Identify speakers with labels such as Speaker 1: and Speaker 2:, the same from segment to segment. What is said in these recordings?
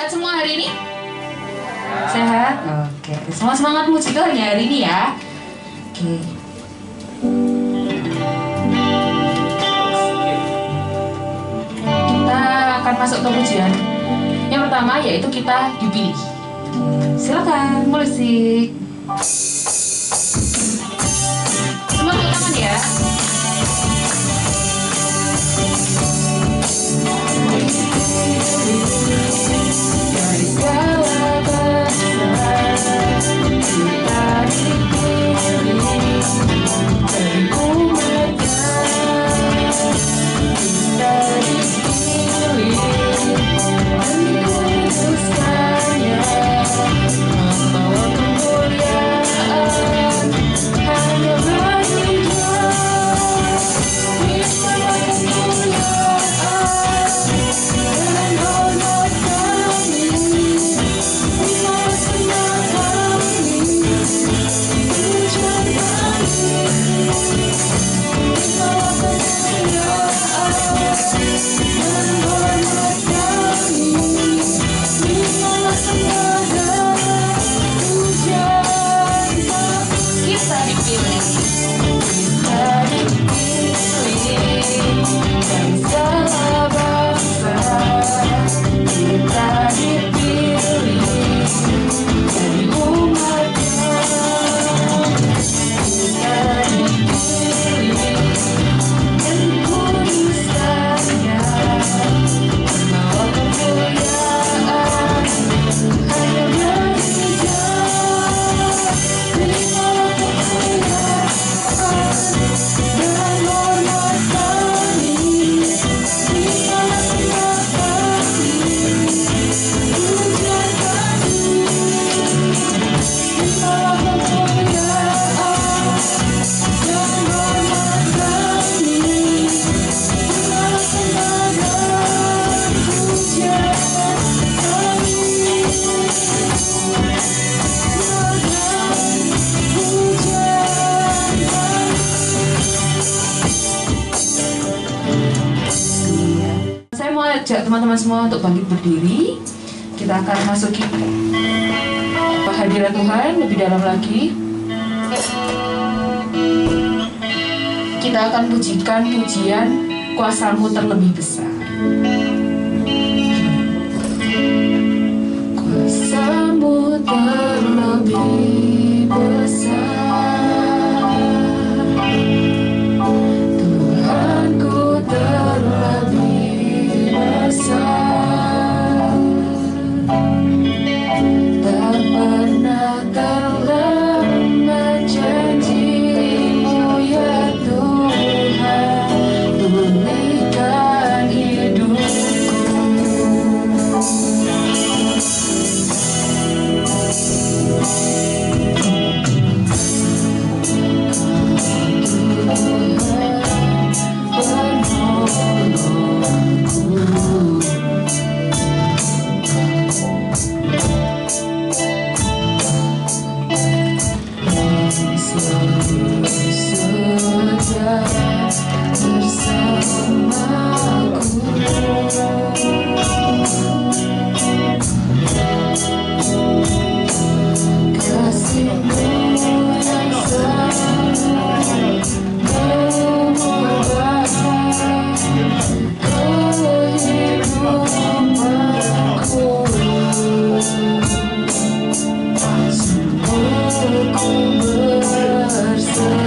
Speaker 1: Sehat semua hari ini? Sehat? Oke. Semua semangat muji Tuhan ya hari ini ya. Oke. Kita akan masuk ke pujian. Yang pertama yaitu kita dipilih. Silakan musik. Semua tepuk tangan ya. Dari segala bangsa kita dipilih, dari umatnya kita dipilih, dikuduskannya membawa kemuliaan hanya bagi Dia. Membawa kemuliaan dan hormat kami, membawa senang kami, pujian kami, membawa kemuliaan dan hormat kami, membawa senang pujian kami. Kita dipilih, kita dipilih dari segala bangsa, kita dipilih dari umatnya, kita dipilih dan dikuduskannya membawa kemuliaan hanya bagi Dia. Membawa kemuliaan dan hormat kami, membawa senang kami, pujian kami, membawa kemuliaan dan hormat kami, membawa senang pujian kami, Saya mau ajak teman-teman semua untuk bangkit berdiri. Kita akan masuki hadirat Tuhan lebih dalam lagi. Kita akan pujikan pujian Kuasa-Mu terlebih besar. Kuasa-Mu terlebih besar, Tuhanku terlebih besar, tak pernah terlambat janji-Mu ya Tuhan, pulihkan hidupku. Bersama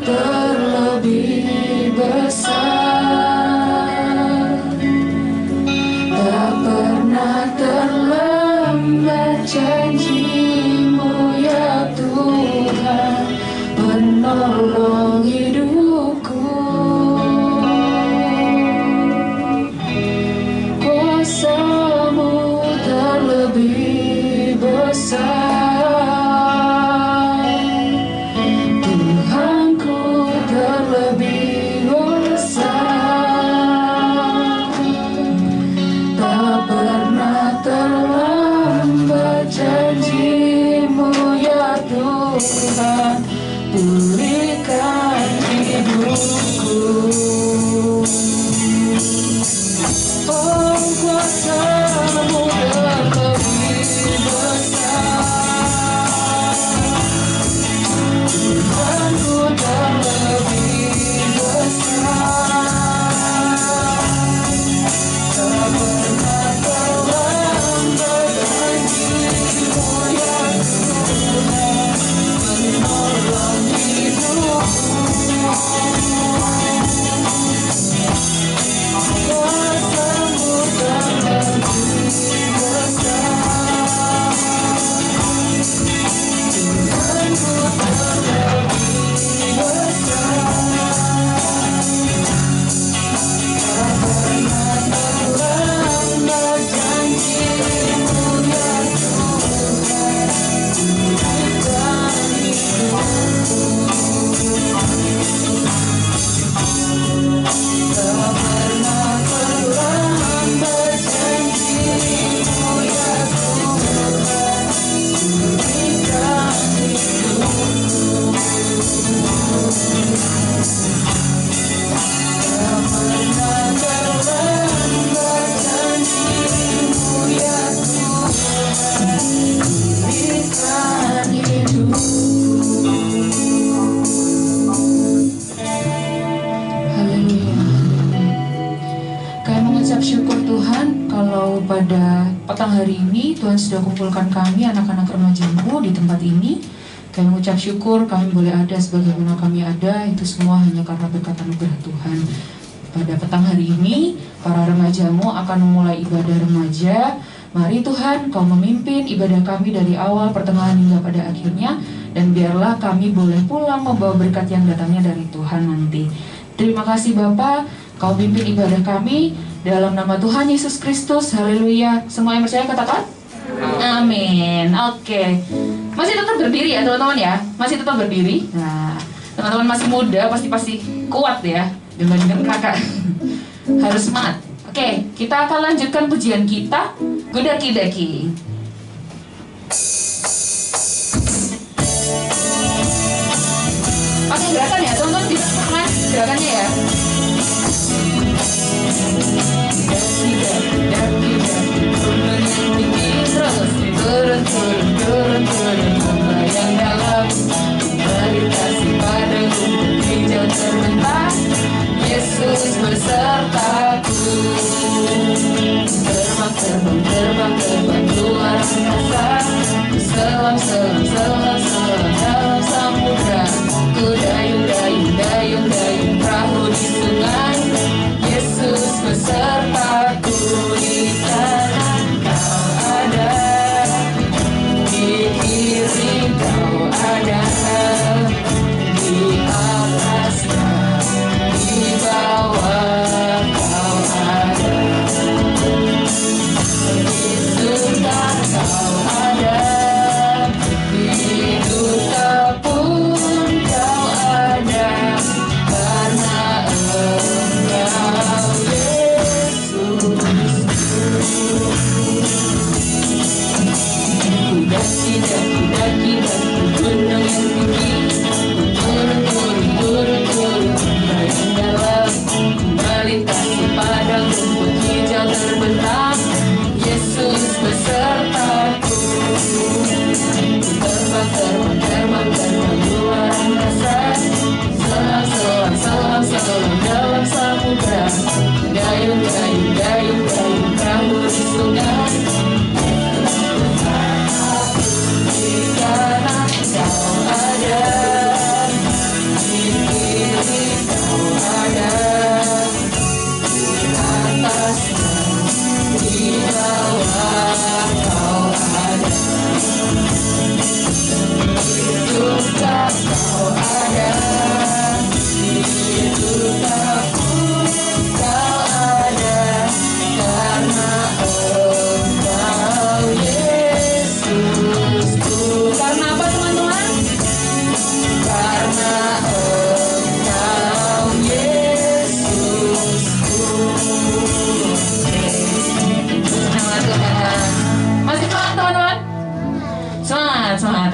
Speaker 1: terlebih besar, tak pernah terlambat janji-Mu ya Tuhan, menolong hidupku. Kuasa-Mu terlebih besar, Tuhanku terlebih besar, tak pernah terlambat janji-Mu ya Tuhan, pulihkan hidupku. Oh, kuasa-Mu terlebih besar, Tuhanku terlebih besar, tak pernah terlambat janji-Mu ya Tuhan, menolong hidupku. Kuasa-Mu terlebih besar, Tuhanku terlebih besar, tak pernah terlambat janji-Mu ya Tuhan, pulihkan hidupku. Tak pernah terlambat janji-Mu ya Tuhan, pulihkan hidupku. Tak pernah terlambat janji-Mu ya Tuhan, pulihkan hidupku. Haleluya. Kami mengucap syukur Tuhan kalau pada petang hari ini Tuhan sudah kumpulkan kami anak-anak remaja-Mu di tempat ini. Kami mengucap syukur kami boleh ada sebagaimana kami ada, itu semua hanya karena berkat anugerah Tuhan. Pada petang hari ini para remaja-Mu akan memulai ibadah remaja. Mari Tuhan Kau memimpin ibadah kami dari awal, pertengahan hingga pada akhirnya, dan biarlah kami boleh pulang membawa berkat yang datangnya dari Tuhan nanti. Terima kasih Bapa, Kau pimpin ibadah kami dalam nama Tuhan Yesus Kristus. Haleluya. Semua yang percaya katakan amin. Oke. Masih tetap berdiri ya teman-teman ya. Masih tetap berdiri. Nah, teman-teman masih muda pasti kuat ya dibandingkan kakak. Harus semangat. Oke, kita akan lanjutkan pujian kita, Gudaki-daki. Pakai gerakan ya teman-teman, bisa semangat gerakannya ya. Turun, membayang dalam, meditasi pada rumput hijau terbentang, Yesus besertaku. Terbang luar angkasa, selam dalam samudra, ku dayung perahu di sungai, Yesus besertaku di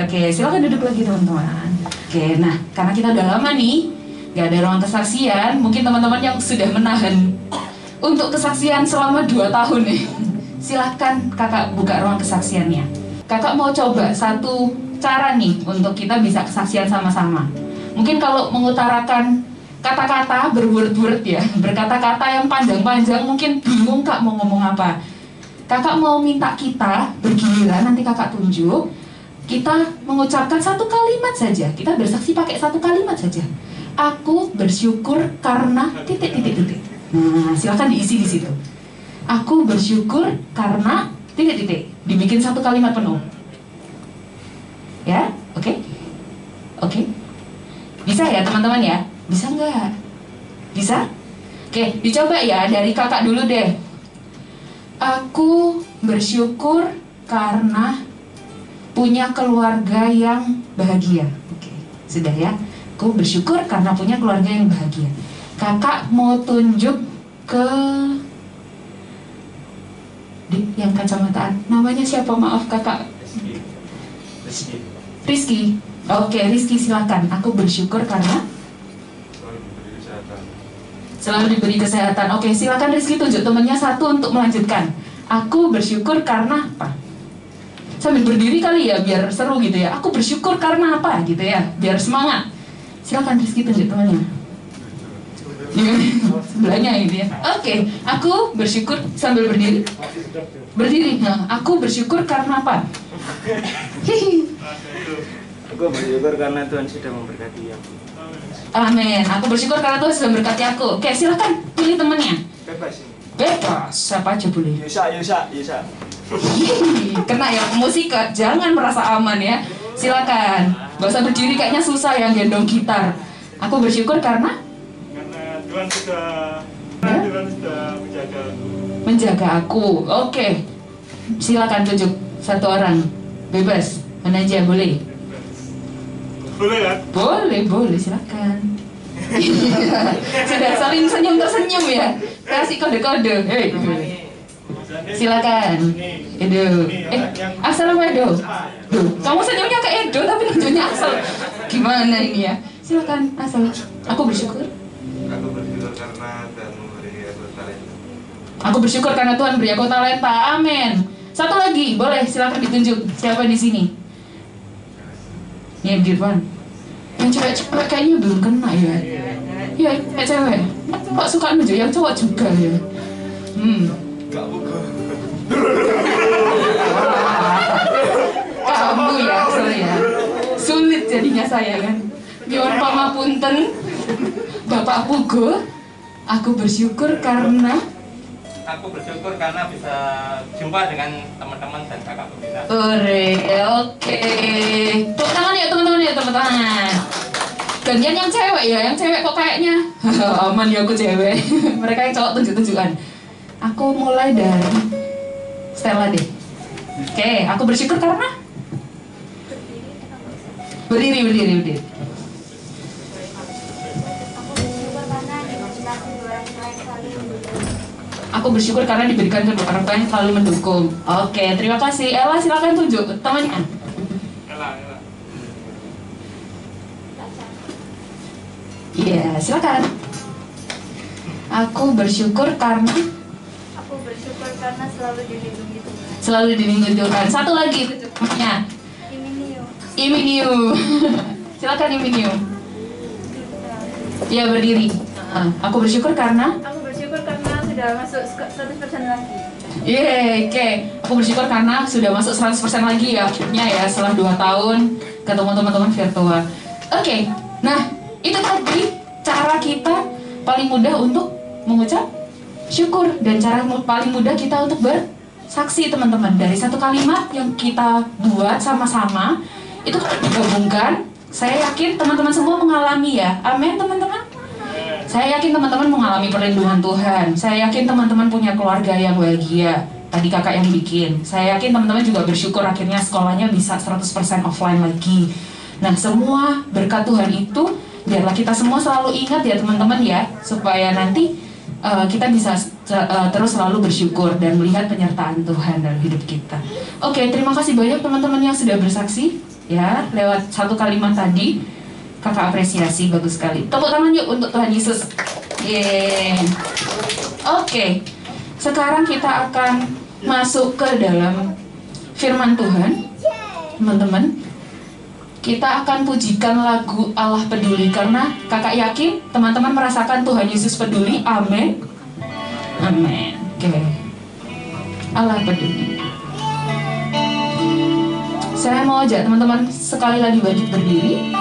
Speaker 1: Oke, silakan duduk lagi teman-teman. Oke, nah karena kita udah lama nih gak ada ruang kesaksian, mungkin teman-teman yang sudah menahan untuk kesaksian selama 2 tahun nih, silahkan kakak buka ruang kesaksiannya. Kakak mau coba satu cara nih untuk kita bisa kesaksian sama-sama. Mungkin kalau mengutarakan kata-kata berword-word ya, berkata-kata yang panjang-panjang, mungkin bingung kak mau ngomong apa. Kakak mau minta kita bergiliran, nanti kakak tunjuk, kita mengucapkan satu kalimat saja. Kita bersaksi pakai satu kalimat saja. Aku bersyukur karena titik-titik-titik. Nah, silakan diisi di situ. Aku bersyukur karena titik-titik. Dibikin satu kalimat penuh. Ya, oke? Oke? Bisa ya teman-teman ya? Bisa nggak? Bisa? Oke, dicoba ya dari kakak dulu deh. Aku bersyukur karena punya keluarga yang bahagia. Oke, sudah ya. Aku bersyukur karena punya keluarga yang bahagia. Kakak mau tunjuk ke yang kacamataan. Namanya siapa? Maaf kakak. Rizky. Oke, Rizky silakan. Aku bersyukur karena selalu diberi kesehatan. Oke, silakan Rizky tunjuk temannya satu untuk melanjutkan. Aku bersyukur karena apa? Sambil berdiri kali ya, biar seru gitu ya. Aku bersyukur karena apa gitu ya, biar semangat. Silakan Rizky tunjuk temannya. Sebelahnya gitu ya. Oke, aku bersyukur sambil berdiri. Berdiri. Nah, aku bersyukur karena apa?
Speaker 2: Aku bersyukur karena Tuhan sudah memberkati aku.
Speaker 1: Amin. Aku bersyukur karena Tuhan sudah memberkati aku. Oke, silakan pilih temannya.
Speaker 2: Bebas.
Speaker 1: Bebas, siapa aja boleh.
Speaker 2: Yusa.
Speaker 1: Kena ya musik, jangan merasa aman ya. Silakan. Gak usah berdiri, kayaknya susah yang gendong gitar. Aku bersyukur karena
Speaker 2: Tuhan sudah menjaga aku.
Speaker 1: Menjaga aku. Oke. Silakan tunjuk satu orang. Bebas. Mana aja boleh.
Speaker 2: Boleh kan?
Speaker 1: Boleh, silakan. Sudah saling senyum tersenyum ya. Kasih kode-kode. Hei. Silakan. Edo. Assalamualaikum. Duh, kamu senyumnya ke Edo tapi tunjuknya asal. Gimana ini ya? Silakan asal. Aku bersyukur.
Speaker 2: Aku bersyukur karena Tuhan memberi aku talenta.
Speaker 1: Aku bersyukur karena Tuhan beri aku talenta. Amin. Satu lagi, boleh silakan ditunjuk siapa di sini. Ya, Dirwan. Yang cewek-cewek kayaknya belum kena ya. Iya, kayak cewek. Kok suka nunjuk yang cowok juga ya?
Speaker 2: Gak buku.
Speaker 1: Kamu ya, saya. Sulit jadinya saya kan. Nyuwun pangapunten, Bapak Pugo. Aku bersyukur karena
Speaker 3: bisa jumpa dengan teman-teman dan kakak pembina.
Speaker 1: Oke. Tepuk tangan ya teman-teman ya, tepuk tangan. Gantian yang cewek ya, yang cewek kok kayaknya aman ya aku cewek. Mereka yang cowok tunjuk-tunjukan. Aku mulai dari Stella deh. Oke, aku bersyukur karena berdiri. Aku bersyukur karena diberikan kedua orang tua yang selalu mendukung. Oke, terima kasih. Ella silakan tunjuk temannya.
Speaker 2: Ella.
Speaker 1: Iya, silakan. Aku bersyukur karena
Speaker 4: selalu dilindungi Tuhan.
Speaker 1: Selalu dilindungi Tuhan. Satu lagi temannya. Iminiu. Silakan Iminiu. Iya, berdiri. Aku bersyukur karena
Speaker 4: sudah masuk 100% lagi.
Speaker 1: Oke. Aku bersyukur karena sudah masuk 100% lagi ya akhirnya ya setelah 2 tahun ketemu teman-teman virtual. Oke. Nah, itu tadi cara kita paling mudah untuk mengucap syukur dan cara paling mudah kita untuk bersaksi teman-teman. Dari satu kalimat yang kita buat sama-sama itu digabungkan. Saya yakin teman-teman semua mengalami ya. Amin teman-teman. Saya yakin teman-teman mengalami perlindungan Tuhan. Saya yakin teman-teman punya keluarga yang bahagia. Tadi kakak yang bikin. Saya yakin teman-teman juga bersyukur akhirnya sekolahnya bisa 100% offline lagi. Nah, semua berkat Tuhan itu biarlah kita semua selalu ingat ya teman-teman ya, supaya nanti kita bisa terus selalu bersyukur dan melihat penyertaan Tuhan dalam hidup kita. Oke, terima kasih banyak teman-teman yang sudah bersaksi. ya lewat satu kalimat tadi. Kakak apresiasi, bagus sekali. Tepuk tangan yuk untuk Tuhan Yesus. Yeay. Oke, sekarang kita akan masuk ke dalam firman Tuhan, teman-teman. Kita akan pujikan lagu Allah Peduli, karena kakak yakin teman-teman merasakan Tuhan Yesus peduli. Amin. Amin. Oke. Allah Peduli. Saya mau ajak teman-teman sekali lagi bangkit berdiri.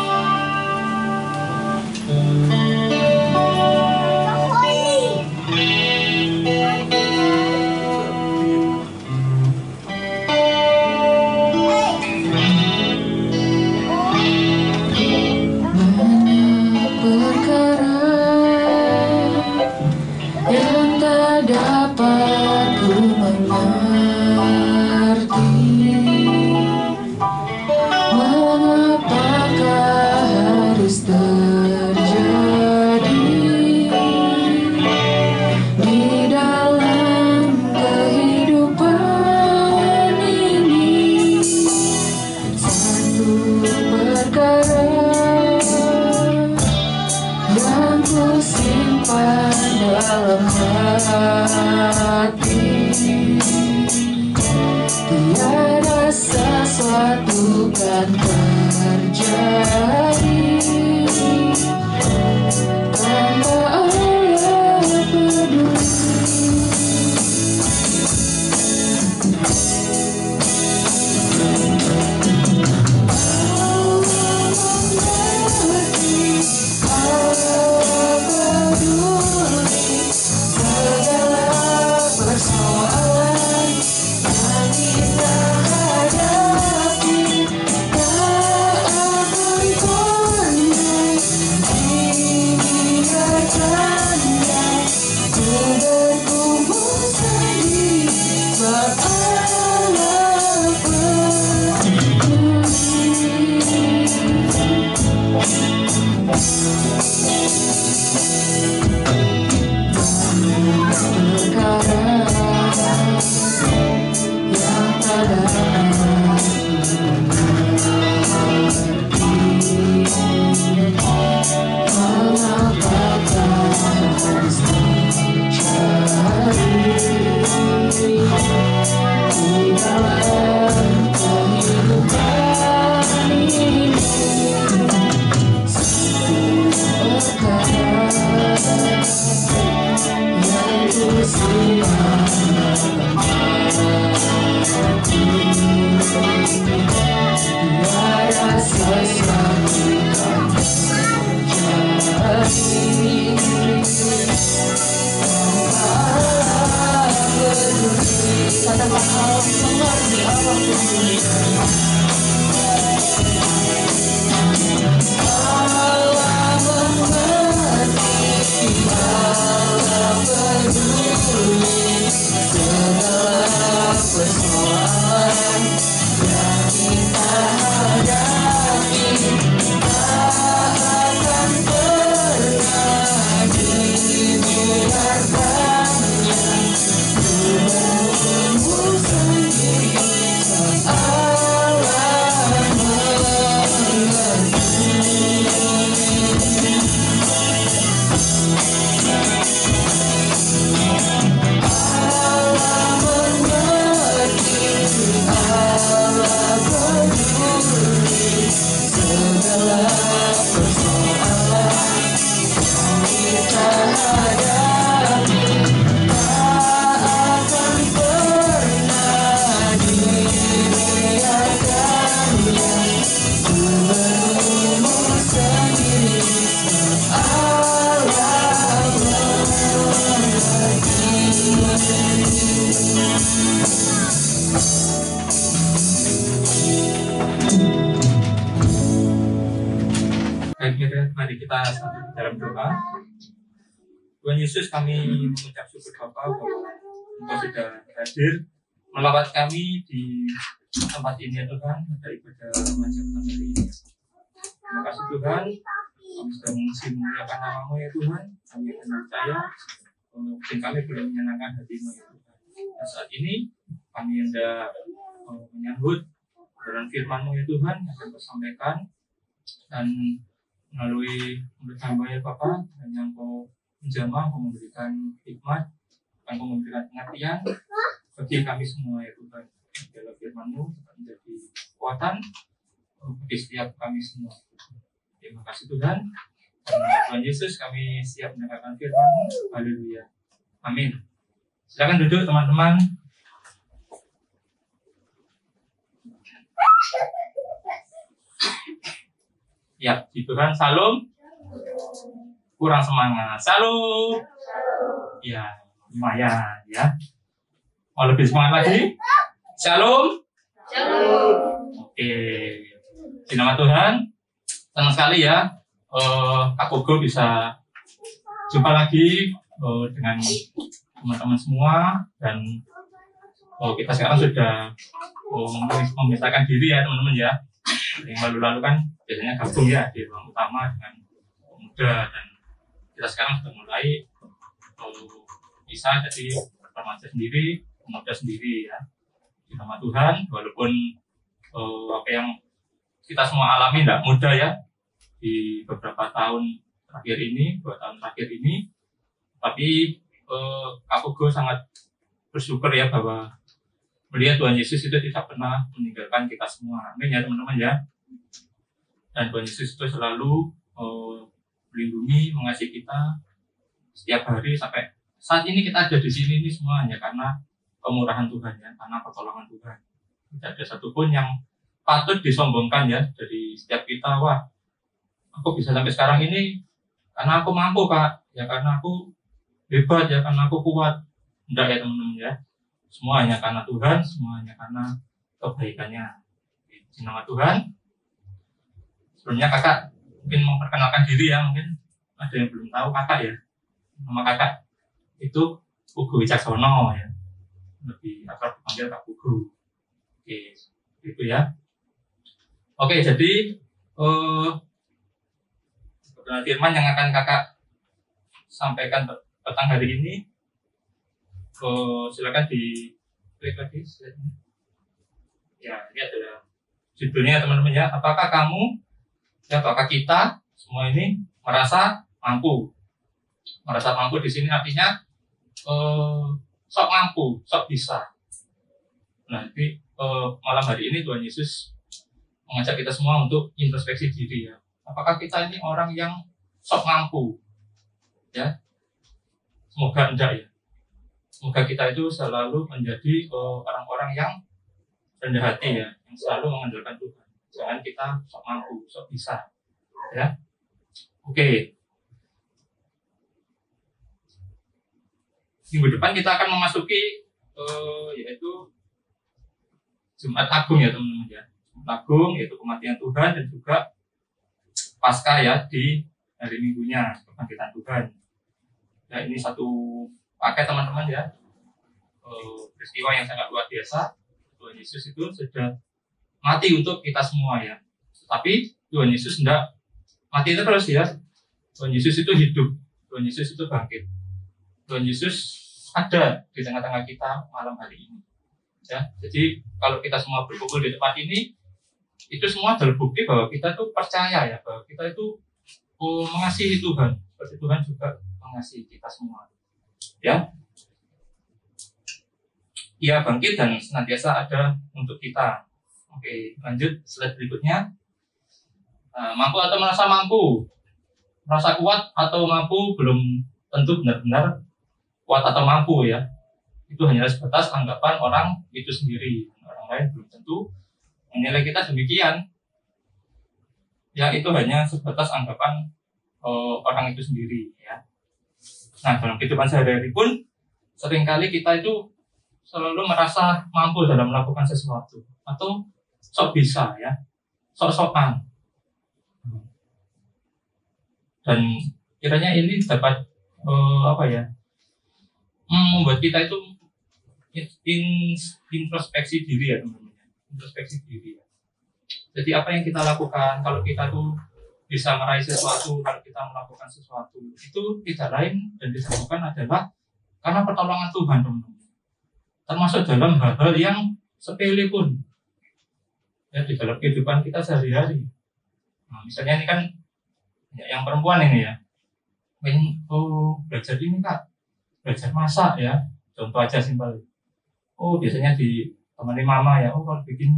Speaker 1: Tiada sesuatu kan terjadi tanpa Allah peduli.
Speaker 3: Mari kita sambut dalam doa. Tuhan Yesus, kami mengucap syukur Bapa bahwa Engkau sudah hadir melawat kami di tempat ini ya Tuhan, pada ibadah remaja hari ini. Terima kasih Tuhan, kami sudah mengisi memuliakan nama-Mu ya Tuhan. Kami akan percaya mungkin kami belum menyenangkan hati-Mu ya Tuhan. Dan saat ini kami hendak menyambut kebenaran firman-Mu ya Tuhan yang akan Kau sampaikan, dan melalui mulut hamba ya Bapa, dan yang Kau menjamah, Kau memberikan hikmat, dan Kau memberikan pengertian bagi kami semua ya Tuhan. Dalam firman-Mu dapat menjadi kekuatan bagi setiap kami semua. Terima kasih Tuhan. Dalam Tuhan Yesus kami siap mendengarkan firman-Mu. Haleluya. Amin. Silakan duduk teman-teman. Ya, di Tuhan, salam. Kurang semangat. Salam. Ya, lumayan ya. Mau lebih semangat lagi? Shalom. Oke. Di nama Tuhan, senang sekali ya. Kak Pogo bisa jumpa lagi dengan teman-teman semua, dan kita sekarang sudah memisahkan diri ya teman-teman ya. Yang lalu-lalu kan biasanya gabung ya di ruang utama dengan pemuda, dan kita sekarang sudah mulai bisa jadi remaja sendiri, pemuda sendiri ya. Di nama Tuhan, walaupun apa yang kita semua alami tidak mudah ya di beberapa tahun terakhir ini, 2 tahun terakhir ini, tapi aku sangat bersyukur ya bahwa melihat Tuhan Yesus itu tidak pernah meninggalkan kita semua. Amin ya teman-teman ya. Dan Tuhan Yesus itu selalu melindungi, mengasihi kita setiap hari sampai saat ini kita ada di sini ini semua hanya karena kemurahan Tuhan ya, karena pertolongan Tuhan. Tidak ada satupun yang patut disombongkan ya dari setiap kita. Wah, aku bisa sampai sekarang ini karena aku mampu Pak, ya karena aku hebat ya, karena aku kuat. Tidak ya teman-teman ya. Semua hanya karena Tuhan, semua hanya karena kebaikannya. Di nama Tuhan. Sebelumnya kakak mungkin memperkenalkan diri ya, mungkin ada yang belum tahu kakak ya. Nama kakak itu Pugu Wicaksono ya. Lebih akrab dipanggil Kak Pugu. Oke, itu ya. Oke, jadi kebenaran firman yang akan kakak sampaikan petang hari ini, silakan di klik lagi slide-nya. Ya, ini adalah judulnya teman-teman ya. Apakah kamu, ya, apakah kita semua ini merasa mampu? Merasa mampu di sini artinya sok mampu, sok bisa. Nah, jadi malam hari ini Tuhan Yesus mengajak kita semua untuk introspeksi diri ya. Apakah kita ini orang yang sok mampu? Ya, semoga enggak ya. Semoga kita itu selalu menjadi orang-orang yang rendah hati ya, yang selalu mengandalkan Tuhan. Jangan kita sok mampu, sok bisa. Ya, oke. Minggu depan kita akan memasuki yaitu Jumat Agung ya teman-teman ya. Jumat Agung yaitu kematian Tuhan dan juga Paskah ya di hari Minggunya, kebangkitan Tuhan. Ya, ini satu paket teman-teman ya. Peristiwa yang sangat luar biasa. Tuhan Yesus itu sudah mati untuk kita semua ya. Tapi Tuhan Yesus tidak mati terus ya. Tuhan Yesus itu hidup. Tuhan Yesus itu bangkit. Tuhan Yesus ada di tengah-tengah kita malam hari ini. Ya, jadi kalau kita semua berkumpul di tempat ini, itu semua adalah bukti bahwa kita itu percaya ya, bahwa kita itu mengasihi Tuhan, seperti Tuhan juga mengasihi kita semua. Ya, Ia bangkit dan senantiasa ada untuk kita. Oke, lanjut slide berikutnya. Mampu atau merasa mampu, merasa kuat atau mampu belum tentu benar-benar kuat atau mampu ya. Itu hanya sebatas anggapan orang itu sendiri. Orang lain belum tentu menilai kita demikian. Ya, itu hanya sebatas anggapan orang itu sendiri ya. Nah, dalam kehidupan sehari-hari pun seringkali kita itu selalu merasa mampu dalam melakukan sesuatu atau sok bisa ya, sok-sokan. Dan kiranya ini dapat membuat kita itu introspeksi diri ya teman-teman, introspeksi diri ya. Jadi apa yang kita lakukan kalau kita tuh bisa meraih sesuatu, kalau kita melakukan sesuatu itu tidak lain dan tidak bukan adalah karena pertolongan Tuhan teman-teman. Termasuk dalam hal-hal yang sepele pun. ya di dalam kehidupan kita sehari-hari. Nah, misalnya ini kan ya, yang perempuan ini ya, pengen belajar ini kak, belajar masak ya, contoh aja simpel. Biasanya ditemani mama ya, kalau bikin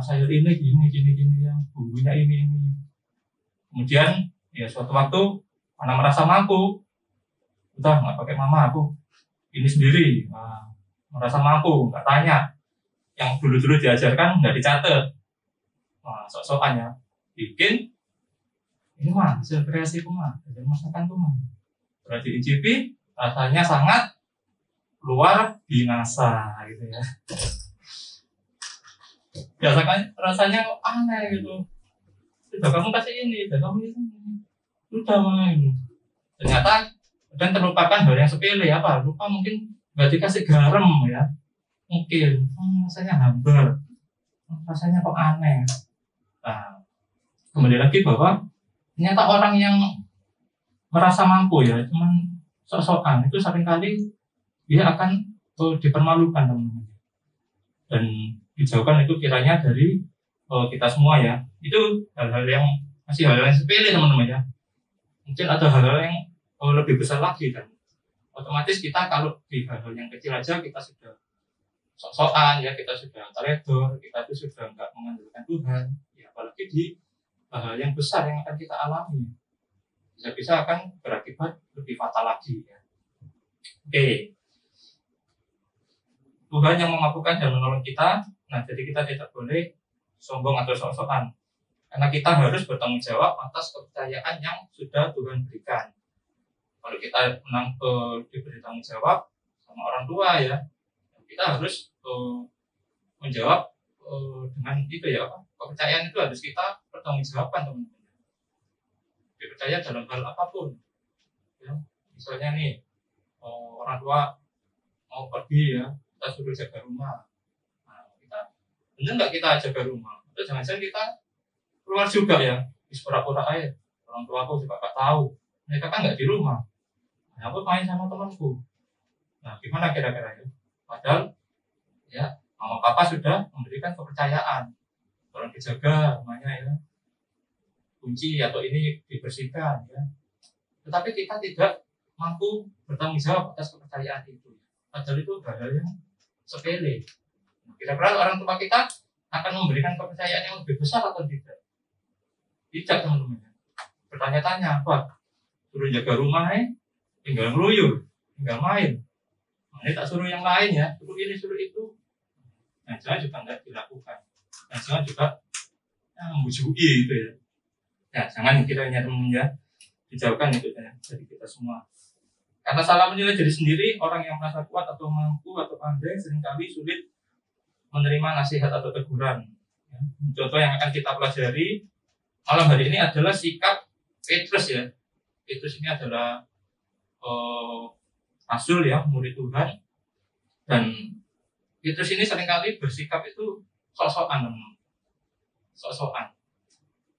Speaker 3: sayur ini gini ya, bumbunya ini. Kemudian ya suatu waktu mana merasa mampu, udah nggak pakai mama, aku ini sendiri. Nah, merasa mampu, nggak tanya. Yang dulu diajarkan nggak dicatat. Nah, sok-sokannya bikin ini mah hasil kreasiku mah, hasil masakanku mah. Setelah diicipi, rasanya sangat luar biasa gitu ya. Biasanya rasanya aneh gitu. Sudah kamu kasih ini, sudah kamu ini, sudah main. Ternyata dan terlupakan hal yang sepele apa? Lupa mungkin nggak dikasih garam ya, mungkin rasanya hambar, rasanya kok aneh. Nah, kembali lagi bahwa ternyata orang yang merasa mampu ya, cuman sok-sokan itu seringkali dia akan dipermalukan teman-teman. Dan dijauhkan itu kiranya dari kita semua ya. Itu hal-hal yang masih hal-hal yang sepele teman-teman ya. Mungkin ada hal-hal yang lebih besar lagi kan. Otomatis kita kalau di hal-hal yang kecil aja kita sudah sok-sokan ya, kita sudah teledor, kita itu sudah nggak mengandalkan Tuhan. Ya, apalagi di hal yang besar yang akan kita alami, bisa-bisa akan berakibat lebih fatal lagi ya. Oke. Tuhan yang memampukan dan menolong kita. Nah, jadi kita tidak boleh sombong atau sok-sokan. Karena kita harus bertanggung jawab atas kepercayaan yang sudah Tuhan berikan. Kalau kita diberi tanggung jawab sama orang tua ya, kita harus menjawab dengan itu ya, kepercayaan itu harus kita pertanggungjawabkan teman-teman. Dipercaya dalam hal apapun. Ya, misalnya nih, orang tua mau pergi ya, kita suruh jaga rumah. Nah, kita benar nggak kita jaga rumah? Atau jangan-jangan kita keluar juga ya, di pura-pura air. Orang tua aku juga nggak tahu. Mereka kan nggak di rumah. Nah, aku main sama temanku. Nah, gimana kira-kira ya? Padahal ya, mama papa sudah memberikan kepercayaan. Tolong dijaga rumahnya ya. Kunci atau ini dibersihkan ya. Tetapi kita tidak mampu bertanggung jawab atas kepercayaan itu. Padahal itu hal-hal yang sepele. Kira-kira orang tua kita akan memberikan kepercayaan yang lebih besar atau tidak? Tidak teman-teman. Bertanya-tanya, apa? Suruh jaga rumah tinggal ngeluyur, tinggal main. Nah, ini tak suruh yang lain ya, suruh ini, suruh itu. Nah, jangan juga tidak dilakukan. Nah, jangan juga membujui gitu ya. Ya, jangan kiranya teman-teman ya, dijauhkan itu ya dari kita semua. Karena salah menilai diri sendiri, orang yang merasa kuat atau mampu atau pandai seringkali sulit menerima nasihat atau teguran. Ya. Contoh yang akan kita pelajari malam hari ini adalah sikap Petrus ya. Petrus ini adalah rasul ya, murid Tuhan. Dan Petrus ini seringkali bersikap itu sok-sokan teman-teman. Sok-sokan.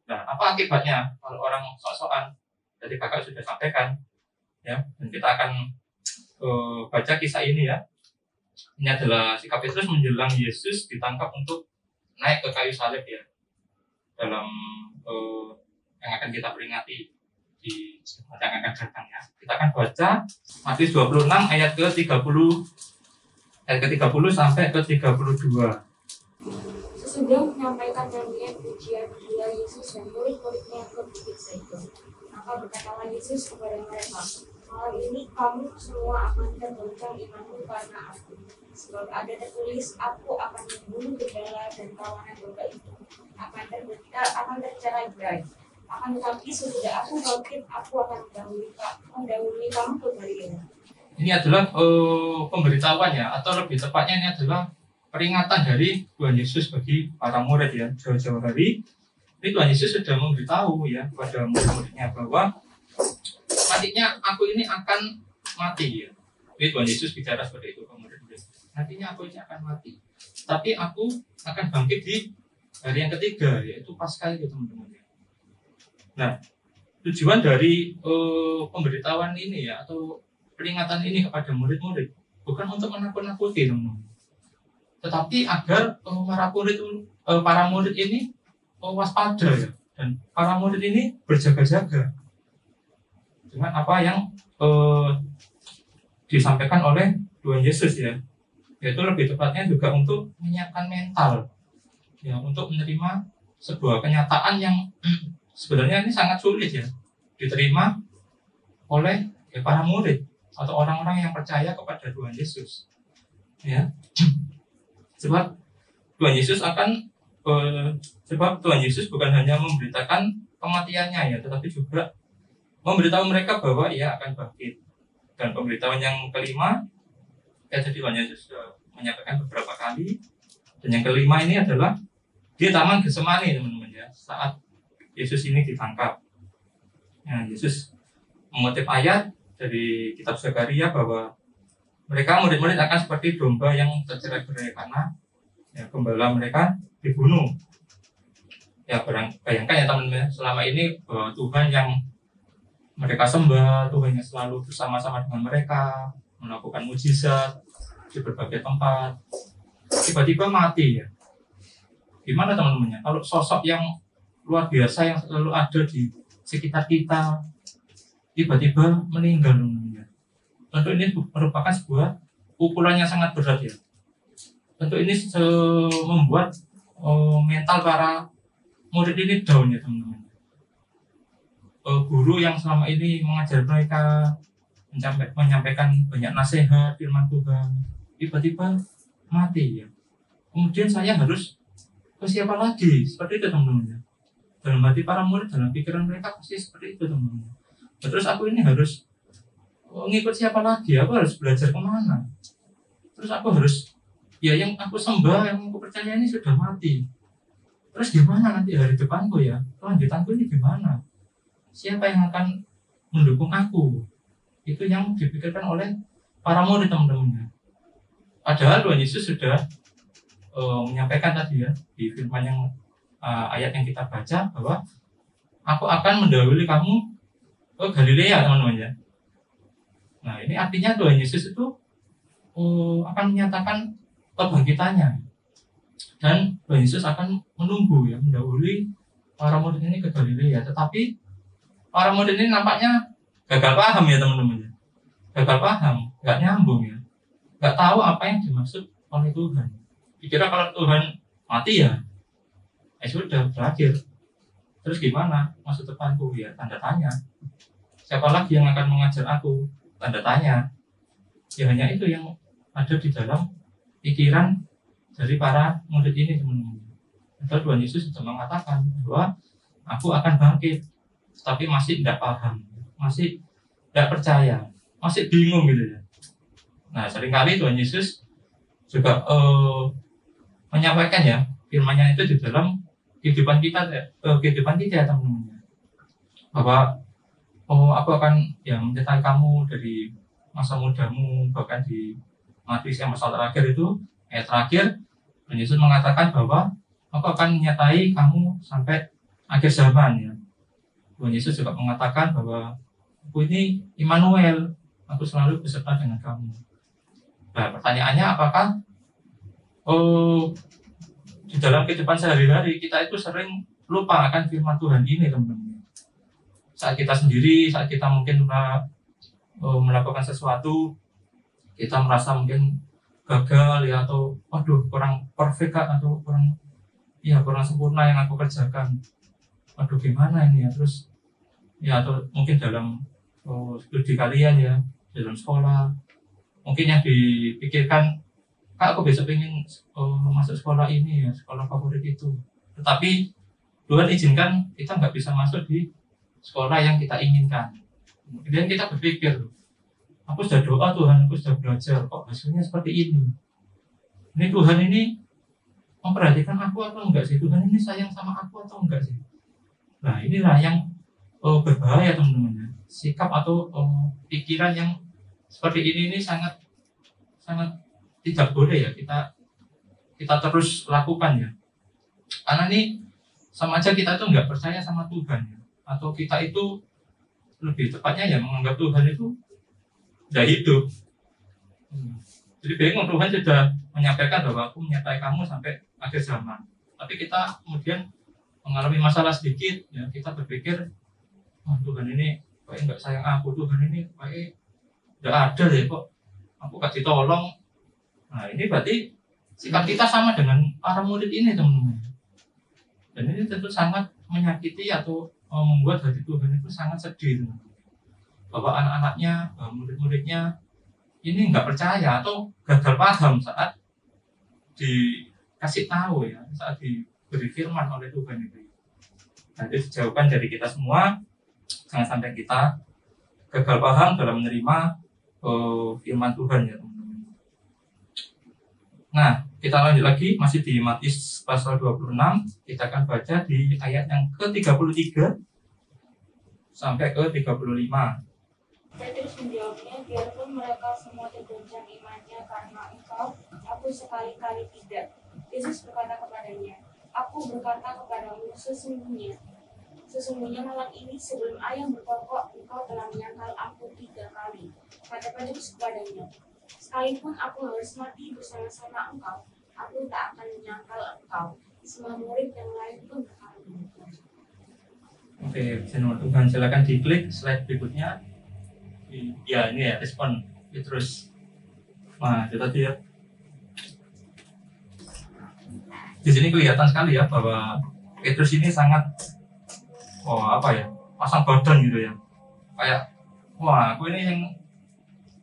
Speaker 3: Nah, apa akibatnya kalau orang sok-sokan? Jadi kakak sudah sampaikan ya, dan kita akan baca kisah ini ya. Ini adalah sikap Petrus menjelang Yesus ditangkap untuk naik ke kayu salib ya, dalam yang akan kita peringati di yang akan datang ya. Kita akan baca Matius 26 ayat ke-30 sampai ke-32.
Speaker 5: Sesudah menyampaikan nyanyian pujian dia Yesus dan murid-muridnya ke bukit Zaitun. Maka berkatalah Yesus kepada mereka, malam ini kamu semua akan tergoncang imanmu karena aku. Sebab ada tertulis, aku akan membunuh gembala dan kawanan domba itu. Akan tercerai-berai. Akan tetapi sesudah aku bangkit, aku akan mendahului kamu ke Galilea.
Speaker 3: Ini adalah pemberitahuan ya, atau lebih tepatnya ini adalah peringatan dari Tuhan Yesus bagi para murid ya. Jauh-jauh hari ini Tuhan Yesus sudah memberitahu ya kepada murid-muridnya bahwa nantinya aku ini akan mati ya. Ini Tuhan Yesus bicara seperti itu ke murid-murid. Nantinya aku ini akan mati, tapi aku akan bangkit di hari yang ketiga, yaitu Paskah itu teman-teman. Nah, tujuan dari pemberitahuan ini ya, atau peringatan ini kepada murid-murid bukan untuk menakut-nakuti teman-teman, tetapi agar para murid ini waspada ya, dan para murid ini berjaga-jaga dengan apa yang disampaikan oleh Tuhan Yesus ya, yaitu lebih tepatnya juga untuk menyiapkan mental ya, untuk menerima sebuah kenyataan yang sebenarnya ini sangat sulit ya diterima oleh para murid atau orang-orang yang percaya kepada Tuhan Yesus ya. Sebab Tuhan Yesus bukan hanya memberitakan kematiannya ya, tetapi juga memberitahu mereka bahwa ia akan bangkit. Dan pemberitahuan yang kelima, tadi Tuhan Yesus sudah menyampaikan beberapa kali. Dan yang kelima ini adalah di Taman Getsemani, teman-teman ya, saat Yesus ini ditangkap. Nah, Yesus mengutip ayat dari kitab Zakaria bahwa mereka murid-murid akan seperti domba yang tercerai-berai karena ya, gembala mereka dibunuh. Ya, bayangkan ya teman-teman, selama ini Tuhan yang mereka sembah, Tuhan yang selalu bersama-sama dengan mereka, melakukan mujizat di berbagai tempat, tiba-tiba mati ya. Gimana teman-temannya? Kalau sosok yang luar biasa yang selalu ada di sekitar kita, tiba-tiba meninggal, teman-teman. Tentu ini merupakan sebuah pukulan yang sangat berat ya. Tentu ini membuat mental para murid ini down ya teman-teman. Guru yang selama ini mengajar mereka, menyampaikan banyak nasihat firman Tuhan, tiba-tiba mati ya. Kemudian saya harus ke siapa lagi? Seperti itu teman-teman. Dalam hati para murid, dalam pikiran mereka pasti seperti itu teman-teman. Terus aku ini harus ngikut siapa lagi? Aku harus belajar kemana? Terus aku harus, ya yang aku sembah, yang aku percaya ini sudah mati. Terus gimana nanti hari depanku ya? Kelanjutanku ini gimana? Siapa yang akan mendukung aku? Itu yang dipikirkan oleh para murid teman-teman. Padahal Tuhan Yesus sudah menyampaikan tadi ya di firman yang ayat yang kita baca bahwa aku akan mendahului kamu ke Galilea teman-teman ya. Nah ini artinya Tuhan Yesus itu akan menyatakan kebangkitannya, dan Tuhan Yesus akan menunggu ya, mendahului para murid ini ke Galilea. Tetapi para murid ini nampaknya gagal paham ya teman-teman ya. Gagal paham, nggak nyambung ya, nggak tahu apa yang dimaksud oleh Tuhan. Dikira kalau Tuhan mati ya sudah berakhir. Terus gimana masa depanku ya? Tanda tanya. Siapa lagi yang akan mengajar aku? Tanda tanya. Ya hanya itu yang ada di dalam pikiran dari para murid ini teman-teman. Padahal Tuhan Yesus sudah mengatakan bahwa aku akan bangkit, tapi masih tidak paham, masih tidak percaya, masih bingung gitu ya. Nah seringkali Tuhan Yesus juga menyampaikan ya firman-Nya itu di dalam kehidupan kita ya teman-teman, bahwa aku akan ya mencetak kamu dari masa mudamu, bahkan di Matius yang pasal terakhir itu ayat terakhir, Tuhan Yesus mengatakan bahwa aku akan menyertai kamu sampai akhir zaman ya. Tuhan Yesus juga mengatakan bahwa aku ini Immanuel, aku selalu beserta dengan kamu. Nah pertanyaannya apakah di dalam kehidupan sehari-hari kita itu sering lupa akan firman Tuhan ini teman-teman. Saat kita sendiri, saat kita mungkin melakukan sesuatu, kita merasa mungkin gagal ya, atau waduh kurang perfect atau kurang sempurna yang aku kerjakan. Waduh gimana ini ya, terus ya atau mungkin dalam studi kalian ya, dalam sekolah, mungkin yang dipikirkan, Kak aku besok ingin masuk sekolah ini ya, sekolah favorit itu. Tetapi Tuhan izinkan kita nggak bisa masuk di sekolah yang kita inginkan. Kemudian kita berpikir, aku sudah doa Tuhan, aku sudah belajar, kok hasilnya seperti ini. Ini Tuhan ini memperhatikan aku atau enggak sih? Tuhan ini sayang sama aku atau enggak sih? Nah inilah yang berbahaya teman-teman. Sikap atau pikiran yang seperti ini sangat tidak boleh ya kita terus lakukan ya. Karena ini sama aja kita tuh nggak percaya sama Tuhan ya. Atau kita itu lebih tepatnya ya menganggap Tuhan itu tidak hidup. Jadi bingung, Tuhan sudah menyampaikan bahwa aku menyertai kamu sampai akhir zaman. Tapi kita kemudian mengalami masalah sedikit, ya kita berpikir, oh, Tuhan ini kok nggak sayang aku, Tuhan ini kok nggak ada deh kok aku kasih tolong. Nah ini berarti sikap kita sama dengan para murid ini teman-teman. Dan ini tentu sangat menyakiti atau membuat hati Tuhan itu sangat sedih teman-teman. Bahwa anak-anaknya, murid-muridnya ini nggak percaya atau gagal paham saat dikasih tahu ya, saat diberi firman oleh Tuhan itu. Nah, itu jawaban dari kita semua, jangan sampai kita gagal paham dalam menerima firman Tuhan ya teman-teman. Nah, kita lanjut lagi masih di Matius pasal 26, kita akan baca di ayat yang ke-33 sampai ke-35.
Speaker 5: Petrus menjawabnya, biarpun mereka semua tergoncang imannya karena engkau, aku sekali-kali tidak. Yesus berkata kepadanya, aku berkata kepadamu sesungguhnya malam ini sebelum ayam berkokok, engkau telah menyangkal aku 3 kali. Kata Petrus kepadanya, sekalipun aku harus mati bersama-sama engkau, aku tak akan menyangkal engkau. Semua murid yang lain pun berkata demikian.
Speaker 3: Oke, Tuhan silakan diklik slide berikutnya. Ya ini ya respon Petrus. Nah itu tadi ya. Di sini kelihatan sekali ya bahwa Petrus ini sangat pasang badan gitu ya. Kayak wah aku ini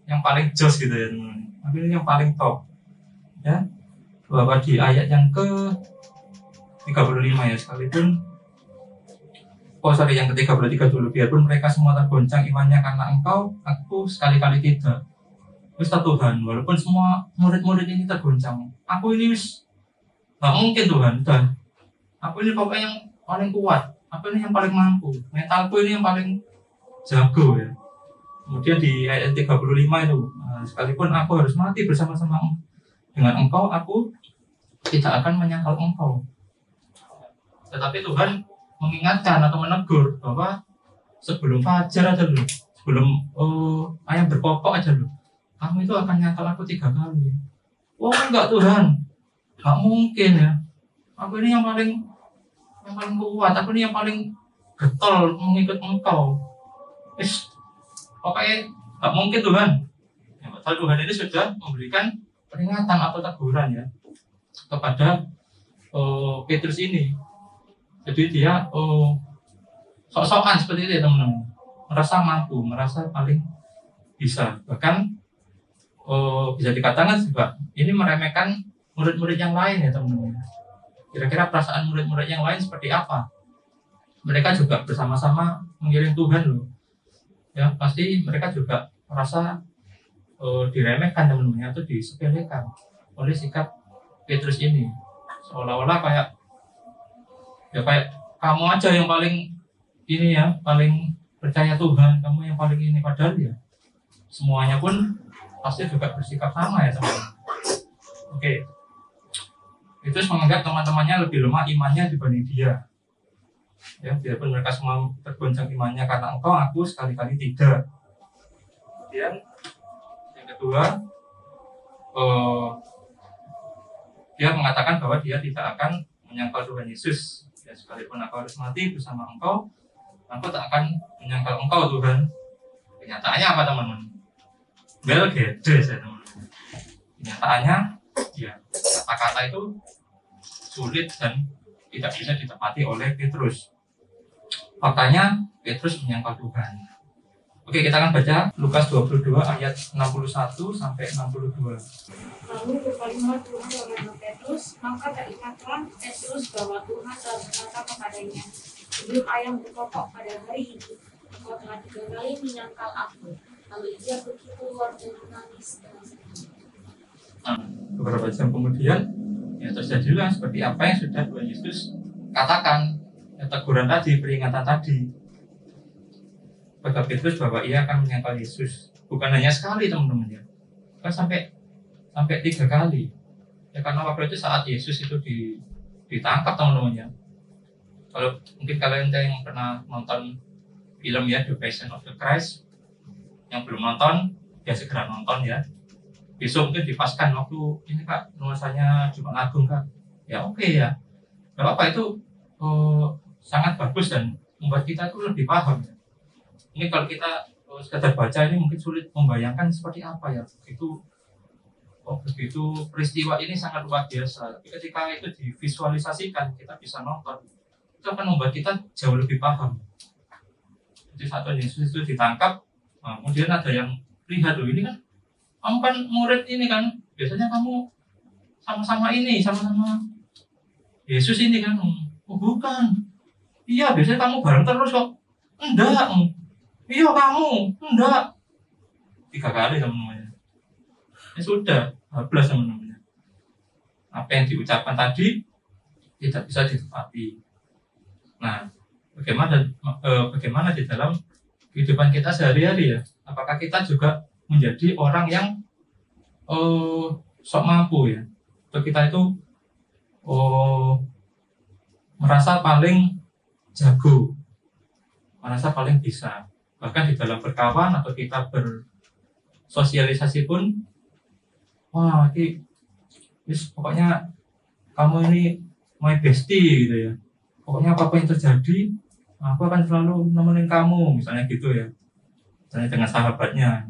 Speaker 3: yang paling jos gitu ya teman. Aku ini yang paling top. Ya. Bahwa di ayat yang ke 35 ya sekalipun yang ke-33 dulu, biarpun mereka semua tergoncang imannya karena engkau, aku sekali-kali tidak. Ustaz Tuhan, walaupun semua murid-murid ini tergoncang, aku ini nggak mungkin Tuhan, dan aku ini pokoknya yang paling kuat, aku ini yang paling mampu, mentalku ini yang paling jago ya. Kemudian di ayat 35 itu, sekalipun aku harus mati bersama-sama dengan engkau, aku tidak akan menyangkal engkau. Tetapi Tuhan mengingatkan atau menegur bahwa sebelum fajar aja dulu, sebelum ayam berkokok aja dulu, kamu itu akan nyangkal aku 3 kali. Wah enggak Tuhan, nggak mungkin ya. Aku ini yang paling kuat, aku ini yang paling getol mengikut engkau. Pokoknya nggak mungkin Tuhan. Ya, Tuhan ini sudah memberikan peringatan atau teguran ya kepada Petrus ini. Jadi dia sok-sokan seperti itu ya teman-teman, merasa mampu, merasa paling bisa, bahkan bisa dikatakan juga ini meremehkan murid-murid yang lain ya teman-teman. Kira-kira perasaan murid-murid yang lain seperti apa? Mereka juga bersama-sama mengiring Tuhan loh, ya pasti mereka juga merasa diremehkan teman-teman atau disepelekan oleh sikap Petrus ini, seolah-olah kayak kamu aja yang paling ini ya, paling percaya Tuhan, kamu yang paling ini, padahal ya semuanya pun pasti juga bersikap sama ya teman-teman. Oke. Petrus menganggap teman-temannya lebih lemah imannya dibanding dia. Ya, biarpun mereka semua tergoncang imannya karena engkau, aku sekali-kali tidak. Kemudian yang kedua, dia mengatakan bahwa dia tidak akan menyangkal Tuhan Yesus. Ya, sekalipun aku harus mati bersama engkau, aku tak akan menyangkal engkau Tuhan. Kenyataannya apa teman-teman? Well, gede saya teman-teman. Kenyataannya, ya kata-kata itu sulit dan tidak bisa ditepati oleh Petrus. Faktanya Petrus menyangkal Tuhan. Oke, kita akan baca Lukas 22 ayat 61 sampai 62.
Speaker 5: Lalu berkalimat Tuhan kepada Petrus, maka teringatlah Petrus bahwa Tuhan telah berkata kepadanya, sebelum ayam berkokok pada hari ini, engkau telah 3 kali menyangkal aku. Lalu ia pergi keluar dan menangis dengan sedih.
Speaker 3: Nah, beberapa jam kemudian, ya terjadilah seperti apa yang sudah Tuhan Yesus katakan, ya, teguran tadi, peringatan tadi pada Petrus bahwa ia akan menyangkal Yesus. Bukan hanya sekali teman-teman ya, kan sampai 3 kali. Ya karena waktu itu saat Yesus itu ditangkap teman-teman ya. Kalau mungkin kalian yang pernah nonton film ya The Passion of the Christ, yang belum nonton ya segera nonton ya. besok mungkin dipaskan waktu ini Kak nuansanya Jumat Agung Kak, ya oke ya, nggak apa itu sangat bagus dan membuat kita tuh lebih paham. Ini kalau kita sekedar baca ini mungkin sulit membayangkan seperti apa ya begitu peristiwa ini sangat luar biasa. Tapi ketika itu divisualisasikan, kita bisa nonton, itu akan membuat kita jauh lebih paham. Jadi saat Yesus itu ditangkap, kemudian ada yang lihat loh, ini kan kamu kan murid ini kan, biasanya kamu sama-sama Yesus ini kan. Oh bukan, iya biasanya kamu bareng terus kok. Enggak, iya kamu, enggak. 3 kali teman-teman. Ya sudah, habis teman-teman. Apa yang diucapkan tadi tidak bisa ditepati. Nah, bagaimana di dalam kehidupan kita sehari-hari ya? Apakah kita juga menjadi orang yang sok mampu ya? Atau kita itu merasa paling jago, merasa paling bisa. Bahkan di dalam berkawan atau kita bersosialisasi pun, wah ini pokoknya kamu ini my bestie gitu ya. Pokoknya apapun yang terjadi, aku akan selalu nemenin kamu, misalnya gitu ya. Misalnya dengan sahabatnya.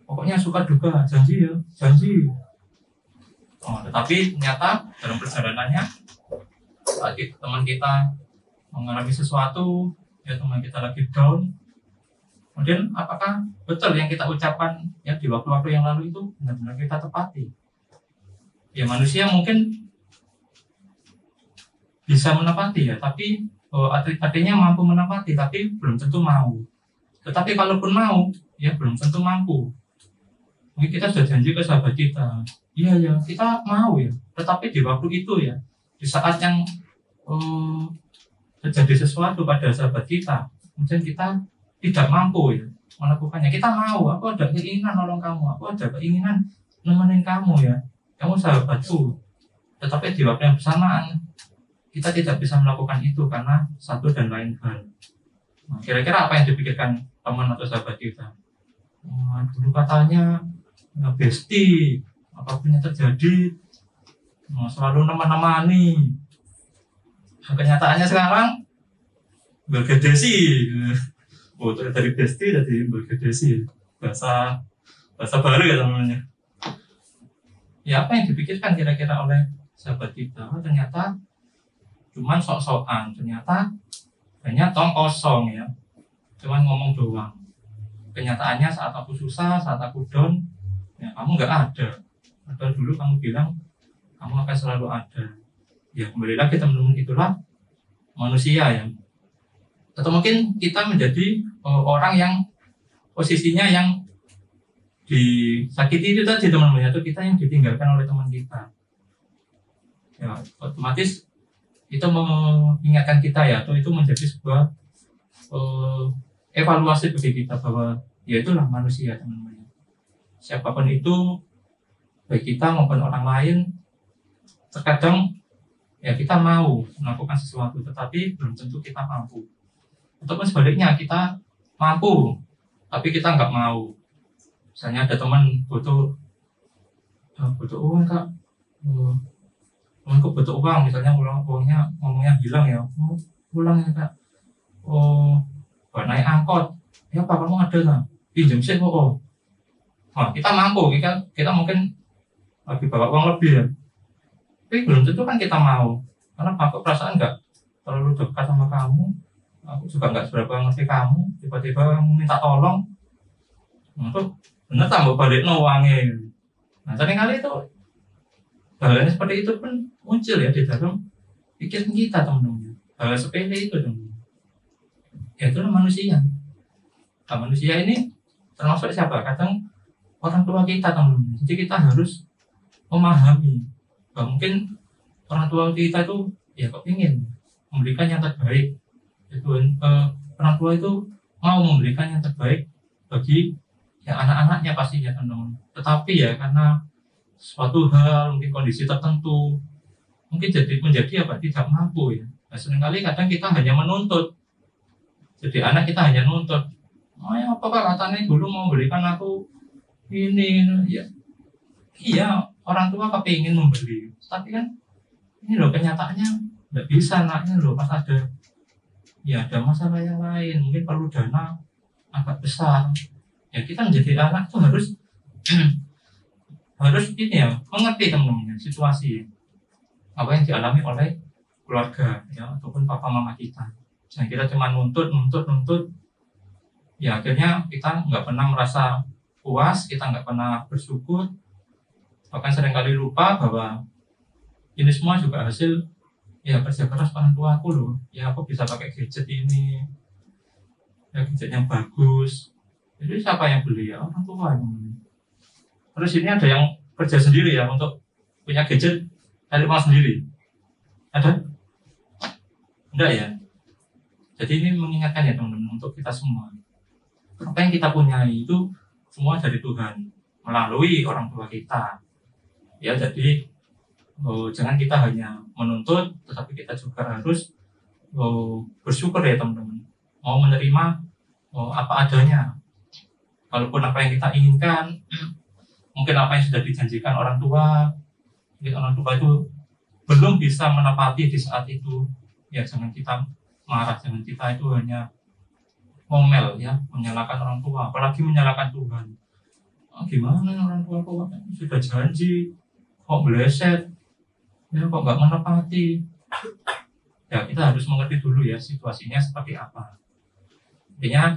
Speaker 3: Pokoknya suka duka, janji ya, janji. Tetapi ternyata dalam perjalanannya, saat teman kita mengalami sesuatu, ya teman kita lagi down, kemudian apakah betul yang kita ucapkan ya di waktu-waktu yang lalu itu benar-benar kita tepati? Ya manusia mungkin bisa menepati ya, tapi artinya mampu menepati, tapi belum tentu mau. Tetapi kalaupun mau, ya belum tentu mampu. Mungkin kita sudah janji ke sahabat kita, iya ya kita mau ya, tetapi di waktu itu ya, di saat yang terjadi sesuatu pada sahabat kita, kemudian kita tidak mampu ya melakukannya. Kita mau, aku ada keinginan nolong kamu, aku ada keinginan nemenin kamu ya, kamu sahabatku. Tetapi di waktu yang bersamaan kita tidak bisa melakukan itu karena satu dan lain hal. Nah, kira-kira apa yang dipikirkan teman atau sahabat kita? Dulu katanya bestie, apapun yang terjadi selalu nemani. Kenyataannya sekarang bergedesi. Dari bestie jadi bergedesi. Bahasa baru ya teman-teman. Ya apa yang dipikirkan kira-kira oleh sahabat kita? Ternyata cuman sok-sokan, ternyata hanya tong kosong ya, cuman ngomong doang. Kenyataannya saat aku susah, saat aku down, ya kamu nggak ada. Padahal dulu kamu bilang kamu akan selalu ada. Ya kembali lagi teman-teman, itulah manusia ya. Atau mungkin kita menjadi orang yang posisinya yang disakiti itu tadi teman-teman, atau kita yang ditinggalkan oleh teman kita. Ya otomatis itu mengingatkan kita ya, atau itu menjadi sebuah evaluasi bagi kita bahwa ya itulah manusia teman-teman. Siapapun itu, baik kita maupun orang lain, terkadang ya kita mau melakukan sesuatu, tetapi belum tentu kita mampu. Ataupun sebaliknya, kita mampu, tapi kita nggak mau. Misalnya ada teman butuh uang kak, aku butuh uang, misalnya ngomongnya hilang ya, pulang ya kak, buat naik angkot, ya pak kamu ada nggak, pinjam sih kok. Nah, kita mampu, kita mungkin lagi bawa uang lebih ya, tapi belum tentu kan kita mau, karena aku perasaan nggak terlalu dekat sama kamu, aku juga nggak seberapa ngerti kamu, tiba-tiba kamu minta tolong, nah tuh bener tambah balik uangnya. Nah seringkali itu hal seperti itu pun muncul ya di dalam pikiran kita teman-teman. Hal sepele itu teman-teman. Ya itulah manusia. Nah, manusia ini termasuk siapa? Kadang orang tua kita teman-teman. Jadi kita harus memahami bahwa mungkin orang tua kita itu ya kepingin memberikan yang terbaik. Itu orang tua itu mau memberikan yang terbaik bagi ya anak-anaknya pastinya teman-teman. Tetapi ya karena suatu hal, mungkin kondisi tertentu, mungkin menjadi tidak mampu ya. Nah, seringkali kadang kita hanya menuntut. Jadi anak kita hanya nuntut. Oh ya apakah katanya dulu mau berikan aku ini ya. iya orang tua kepingin membeli, tapi kan ini loh kenyataannya nggak bisa anaknya loh, pas ada masalah yang lain, mungkin perlu dana agak besar. Ya kita menjadi anak tuh harus harus ini ya, mengerti teman-teman situasi apa yang dialami oleh keluarga ya ataupun papa mama kita. Jangan kita cuma nuntut, ya akhirnya kita nggak pernah merasa puas, kita nggak pernah bersyukur, bahkan seringkali lupa bahwa ini semua juga hasil ya kerja keras orang tua aku loh. Ya aku bisa pakai gadget ini, ya gadget yang bagus. Jadi siapa yang beli ya orang tua yang beli. Terus ini ada yang kerja sendiri ya untuk punya gadget cari uang sendiri. Ada? Enggak ya. Jadi ini mengingatkan ya teman-teman untuk kita semua. Apa yang kita punya itu semua dari Tuhan melalui orang tua kita. Ya jadi jangan kita hanya menuntut, tetapi kita juga harus bersyukur ya teman-teman. Mau menerima apa adanya. Walaupun apa yang kita inginkan, mungkin apa yang sudah dijanjikan orang tua, mungkin orang tua itu belum bisa menepati di saat itu. Ya jangan kita marah, jangan kita itu hanya ngomel ya, menyalahkan orang tua, apalagi menyalahkan Tuhan. Gimana orang tua kok sudah janji, kok meleset, ya kok nggak menepati. Ya kita harus mengerti dulu ya situasinya seperti apa. Intinya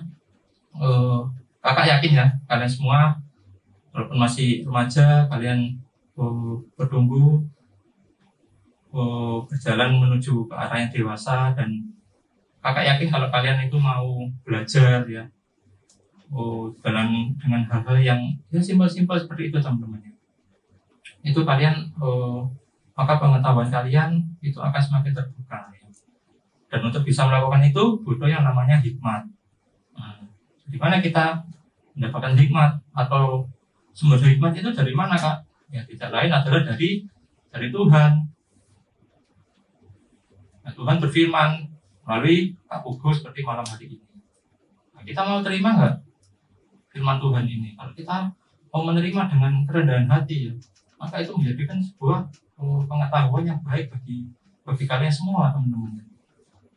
Speaker 3: kakak yakin ya kalian semua walaupun masih remaja kalian bertumbuh berjalan menuju ke arah yang dewasa, dan kakak yakin kalau kalian itu mau belajar ya jalan dengan hal-hal yang ya simpel-simpel seperti itu teman-teman. Itu kalian maka pengetahuan kalian itu akan semakin terbuka ya. Dan untuk bisa melakukan itu butuh yang namanya hikmat. Di mana kita mendapatkan hikmat atau sumber hikmat itu dari mana kak? Ya tidak lain adalah dari Tuhan. Nah, Tuhan berfirman melalui Kak Pugu seperti malam hari ini. Nah, kita mau terima nggak firman Tuhan ini? Kalau kita mau menerima dengan kerendahan hati ya, maka itu menjadikan sebuah pengetahuan yang baik bagi kalian semua teman-teman.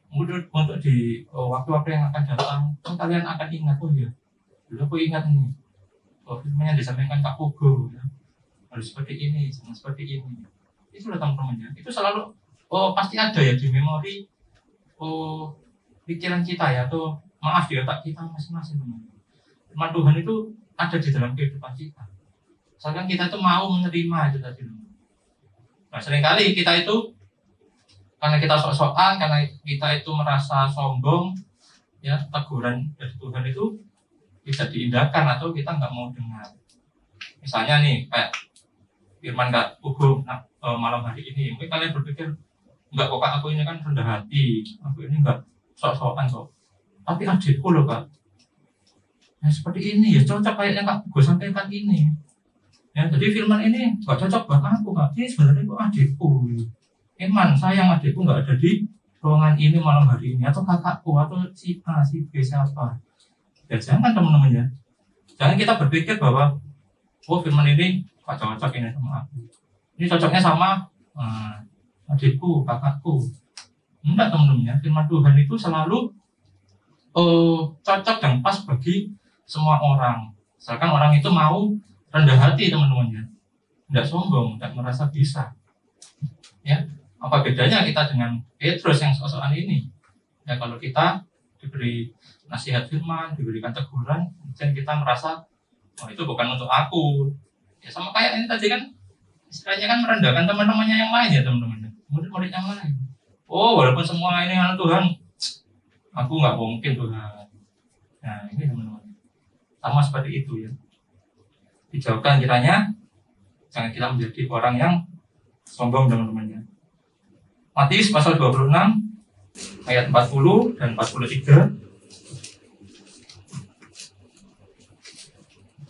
Speaker 3: Untuk di waktu-waktu yang akan datang, kalian akan ingat ya. Dulu aku ingat nih, firman yang disampaikan Kak Pugu ya, harus seperti ini, jangan seperti ini. Itulah teman-teman ya. Itu selalu pasti ada ya di memori pikiran kita ya, atau maaf di otak kita masing-masing teman-teman. Firman Tuhan itu ada di dalam kehidupan kita. Misalkan kita itu mau menerima itu tadi. Nah seringkali kita itu karena kita sok-sokan, karena kita itu merasa sombong, ya teguran dari Tuhan itu tidak diindahkan atau kita nggak mau dengar. Misalnya nih kayak firman Kak Pugu malam hari ini, mungkin kalian berpikir enggak kok Kak, aku ini kan rendah hati, aku ini enggak sok-sokan kok. Tapi adikku loh Kak, ya seperti ini ya cocok kayaknya Kak gue sampaikan ini. Ya jadi firman ini enggak cocok buat aku Kak, ini sebenarnya itu adikku. Iman sayang adikku enggak ada di ruangan ini malam hari ini, atau kakakku, atau si A, si B, siapa. Ya jangan teman-teman ya, jangan kita berpikir bahwa firman ini enggak cocok ini sama aku, ini cocoknya sama adikku, kakakku. Enggak teman-teman ya, firman Tuhan itu selalu cocok dan pas bagi semua orang. Misalkan orang itu mau rendah hati teman-teman ya, enggak sombong, enggak merasa bisa. Ya, apa bedanya kita dengan Petrus yang sok-sokan ini? Ya kalau kita diberi nasihat firman, diberikan teguran, dan kita merasa itu bukan untuk aku. Ya sama kayak ini tadi kan, istilahnya kan merendahkan teman-temannya yang lain ya teman-teman. Murid-murid yang lain. Walaupun semua ini anak Tuhan, aku nggak mungkin Tuhan. Nah ini teman-teman, sama seperti itu ya. Dijauhkan kiranya, jangan kita menjadi orang yang sombong teman-temannya. Matius pasal 26 ayat 40 dan 43.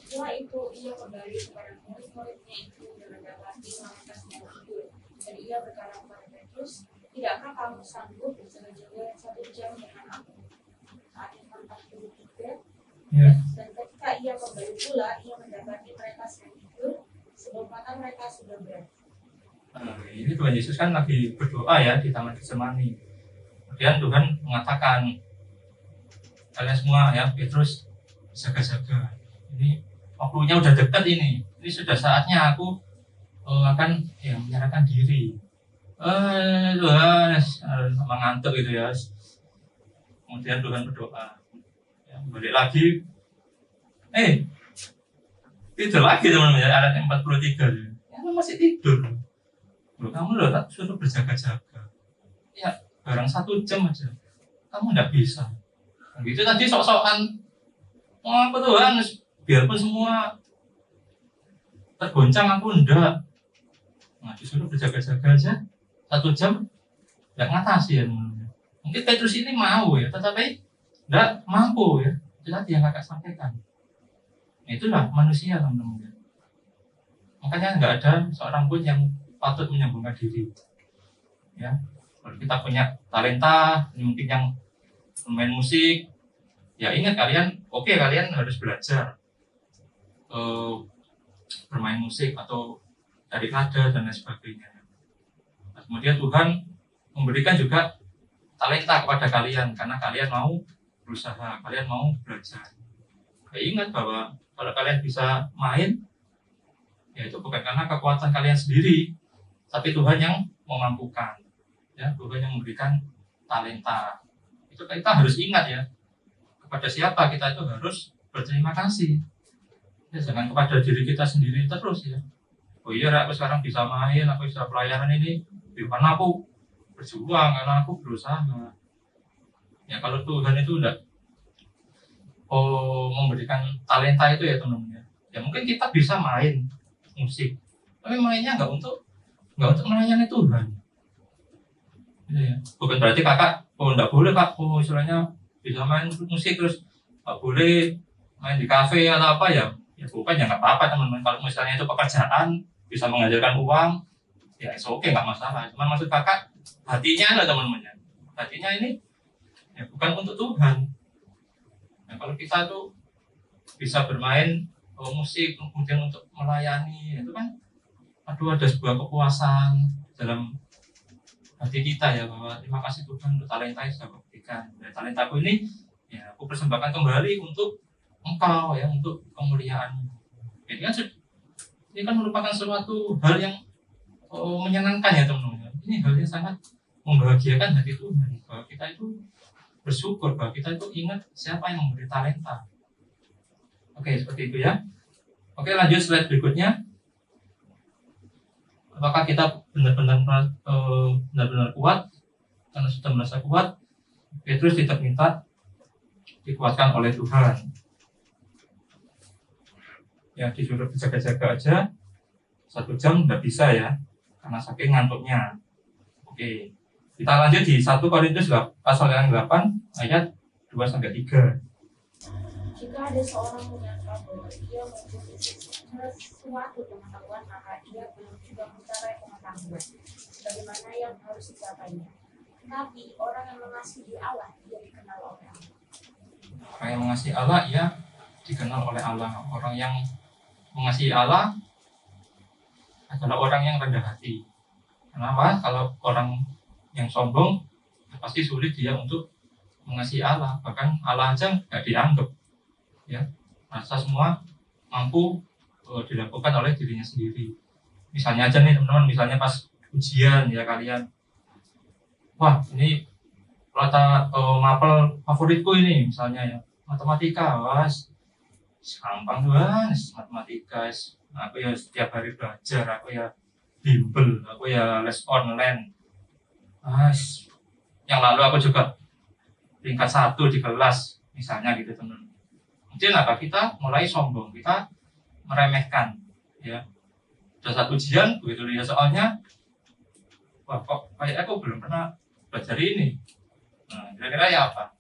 Speaker 5: Setelah itu ia kembali kepada murid-muridnya itu dan mendapati mereka sedang tidur. Dan ia berkata kepada Petrus, tidakkah kamu sanggup berjaga-jaga 1 jam dengan aku? Ayat 43.
Speaker 3: Ya.
Speaker 5: Dan ketika ia kembali pula, ia mendapati mereka sedang tidur, sedangkan mereka sudah berat.
Speaker 3: Nah, ini Tuhan Yesus kan lagi berdoa ya di Taman Getsemani. Kemudian Tuhan mengatakan, kalian semua ya, Petrus, jaga-jaga. Ini waktunya udah dekat ini. Ini sudah saatnya aku akan ya, menyerahkan diri. Tuhan mengantuk gitu ya. Kemudian Tuhan berdoa. Ya, balik lagi. Tidur lagi teman-teman ya, ayat 43. Ya, masih tidur. Loh, kamu loh tak suruh berjaga-jaga. Ya, barang 1 jam aja. Kamu nggak bisa. Nah, gitu tadi sok-sokan. Apa Tuhan, biarpun semua tergoncang aku enggak. Nah, disuruh berjaga-jaga aja 1 jam nggak ngatasi ya. Mungkin Petrus ini mau ya, tetapi nggak mampu ya. Itu tadi yang kakak sampaikan. Nah, itulah manusia teman-teman. Makanya nggak ada seorang pun yang patut menyombongkan diri. Ya, kalau kita punya talenta, mungkin yang bermain musik, ya ingat kalian, kalian harus belajar bermain musik atau dari nada dan lain sebagainya. Nah, kemudian Tuhan memberikan juga talenta kepada kalian karena kalian mau berusaha, kalian mau belajar. Ya, ingat bahwa kalau kalian bisa main, ya itu bukan karena kekuatan kalian sendiri, tapi Tuhan yang memampukan. Ya, Tuhan yang memberikan talenta. Itu kita harus ingat ya. Kepada siapa kita itu harus berterima kasih. Ya, jangan kepada diri kita sendiri terus ya. Oh iya, aku sekarang bisa main, aku bisa pelayanan ini, karena aku berjuang, karena aku berusaha. Ya, kalau Tuhan itu udah memberikan talenta itu ya teman-teman. Ya mungkin kita bisa main musik, tapi mainnya nggak untuk melayani Tuhan. Gitu ya. Bukan berarti kakak, nggak boleh kak, istilahnya bisa main musik terus nggak boleh main di kafe atau apa ya. Ya bukan, ya nggak apa-apa teman-teman. Kalau misalnya itu pekerjaan bisa menghasilkan uang, ya oke, nggak masalah. Cuma maksud kakak hatinya lah teman-teman. Hatinya ini ya bukan untuk Tuhan. Nah, kalau kita tuh bisa bermain musik kemudian untuk melayani, itu kan ada sebuah kepuasan dalam hati kita ya, bahwa terima kasih Tuhan untuk talenta yang sudah berikan. Dari talentaku ini ya aku persembahkan kembali untuk Engkau ya, untuk kemuliaan. Jadi kan ini kan merupakan suatu hal yang menyenangkan ya teman-teman. Ini hal yang sangat membahagiakan hati Tuhan, bahwa kita itu bersyukur, bahwa kita itu ingat siapa yang memberi talenta. Oke, seperti itu ya. Oke, lanjut slide berikutnya. Apakah kita benar-benar kuat? Karena sudah merasa kuat, Petrus tidak minta dikuatkan oleh Tuhan. Ya, disuruh berjaga-jaga aja 1 jam nggak bisa ya, karena saking ngantuknya. Oke, kita lanjut di 1 Korintus pasal yang 8 ayat 2-3.
Speaker 5: Jika ada seorang menyangka bahwa dia mempunyai sesuatu pengetahuan, maka dia belum juga mencari pengetahuan bagaimana yang harus dicapainya. Tetapi orang yang mengasihi Allah, dia dikenal oleh Allah.
Speaker 3: Orang yang mengasihi Allah, ia dikenal oleh Allah. Orang yang mengasihi Allah adalah orang yang rendah hati. Kenapa? Kalau orang yang sombong, pasti sulit dia untuk mengasihi Allah. Bahkan Allah aja nggak dianggap. Ya, rasa semua mampu dilakukan oleh dirinya sendiri. Misalnya aja nih teman-teman, misalnya pas ujian ya kalian, wah ini mapel favoritku ini misalnya ya, matematika, wah gampang tuh matematika, aku ya setiap hari belajar, aku ya bimbel, aku ya les online, yang lalu aku juga tingkat 1 di kelas misalnya gitu teman. Mungkin apa, kita mulai sombong, kita meremehkan ya. Sudah 1 ujian begitu lihat soalnya, wah kok kayak aku belum pernah belajar ini. Nah, kira-kira ya apa?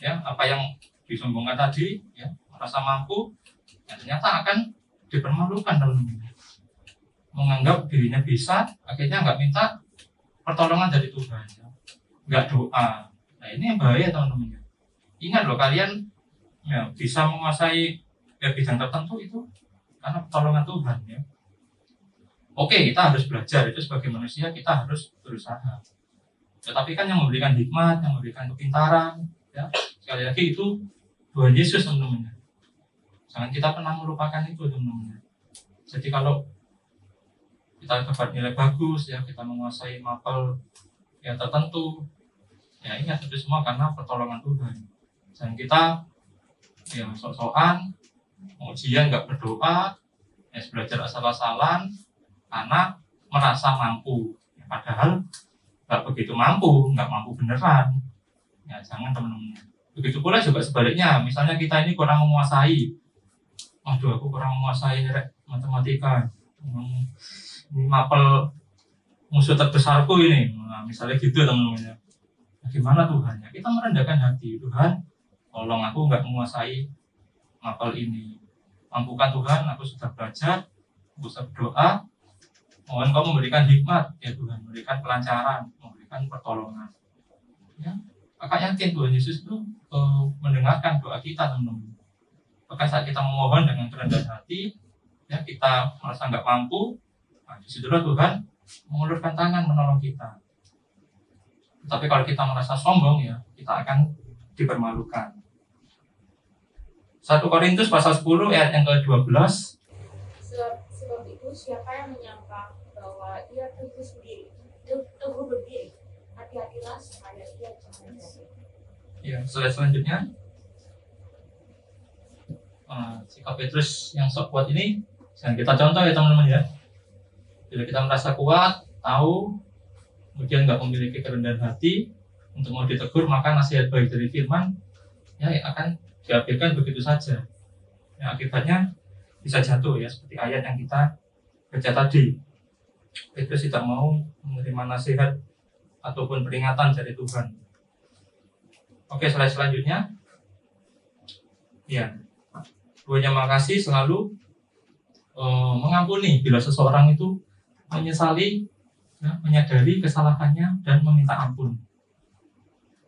Speaker 3: Ya, apa yang disombongkan tadi ya, merasa mampu, ya ternyata akan dipermalukan teman-teman. Menganggap dirinya bisa, akhirnya nggak minta pertolongan dari Tuhan ya. Nggak doa. Nah, ini yang bahaya teman-teman. Ingat loh, kalian ya bisa menguasai ya bidang tertentu itu karena pertolongan Tuhan ya. Oke, kita harus belajar, itu sebagai manusia kita harus berusaha. Tetapi kan yang memberikan hikmat, yang memberikan kepintaran, ya, sekali lagi itu Tuhan Yesus, teman-teman. Jangan kita pernah melupakan itu, teman-teman. Jadi kalau kita dapat nilai bagus, ya, kita menguasai mapel yang tertentu, ya ingat itu semua karena pertolongan Tuhan. Jangan kita ya sok-sokan, ujian nggak berdoa, ya belajar asal-asalan, karena merasa mampu. Ya, padahal nggak begitu mampu, nggak mampu beneran. Ya jangan, teman-teman. Begitu pula juga sebaliknya, misalnya kita ini kurang menguasai, waduh aku kurang menguasai matematika, ini mapel musuh terbesarku ini, nah, misalnya gitu, teman-teman. Nah, gimana Tuhan? Ya, kita merendahkan hati, Tuhan tolong aku nggak menguasai mapel ini, mampukan Tuhan, aku sudah belajar, aku sudah berdoa, mohon Kau memberikan hikmat, ya Tuhan, memberikan kelancaran, memberikan pertolongan. Ya, Kakak yakin Tuhan Yesus itu mendengarkan doa kita, teman-teman. Bahkan saat kita memohon dengan kerendahan hati, ya kita merasa nggak mampu, nah, disitulah Tuhan mengulurkan tangan menolong kita. Tapi kalau kita merasa sombong, ya kita akan dipermalukan. 1 Korintus pasal 10 ayat yang ke-12.
Speaker 5: Sebab itu siapa yang menyangka bahwa ia teguh berdiri, hati-hatilah supaya ia jangan jatuh.
Speaker 3: Ya, selanjutnya sikap Petrus yang sok kuat ini jangan kita contoh, ya teman-teman, ya. Bila kita merasa kuat, tahu, kemudian nggak memiliki kerendahan hati untuk mau ditegur, maka nasihat baik dari firman ya akan diabaikan begitu saja. Ya, akibatnya bisa jatuh, ya seperti ayat yang kita baca tadi. Petrus tidak mau menerima nasihat ataupun peringatan dari Tuhan. Oke, selanjutnya, ya, Tuhan Yang Maha Kasih selalu mengampuni bila seseorang itu menyesali, ya, menyadari kesalahannya dan meminta ampun.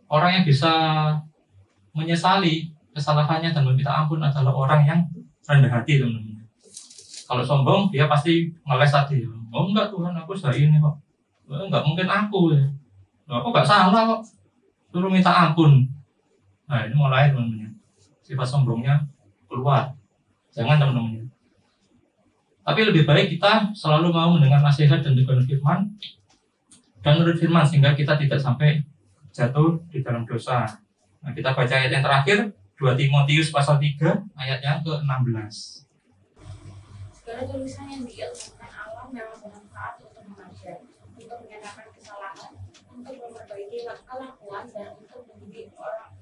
Speaker 3: Orang yang bisa menyesali kesalahannya dan meminta ampun adalah orang yang rendah hati, teman-teman. Kalau sombong, dia pasti ngeles tadi. Oh enggak Tuhan, aku sudah ini kok. Enggak mungkin aku, ya. Aku enggak salah kok. Suruh minta ampun. Nah ini mulai, teman-teman. Sifat sombongnya keluar. Jangan, teman-teman. Tapi lebih baik kita selalu mau mendengar nasihat dan teguran firman dan menurut firman, sehingga kita tidak sampai jatuh di dalam dosa. Nah, kita baca ayat yang terakhir, 2 Timotius pasal 3 ayat yang ke-16.
Speaker 5: Segala tulisan yang diilmukan Allah memang bermanfaat untuk mengajar, untuk menyatakan kesalahan, untuk memperbaiki kelakuan, dan untuk mendidik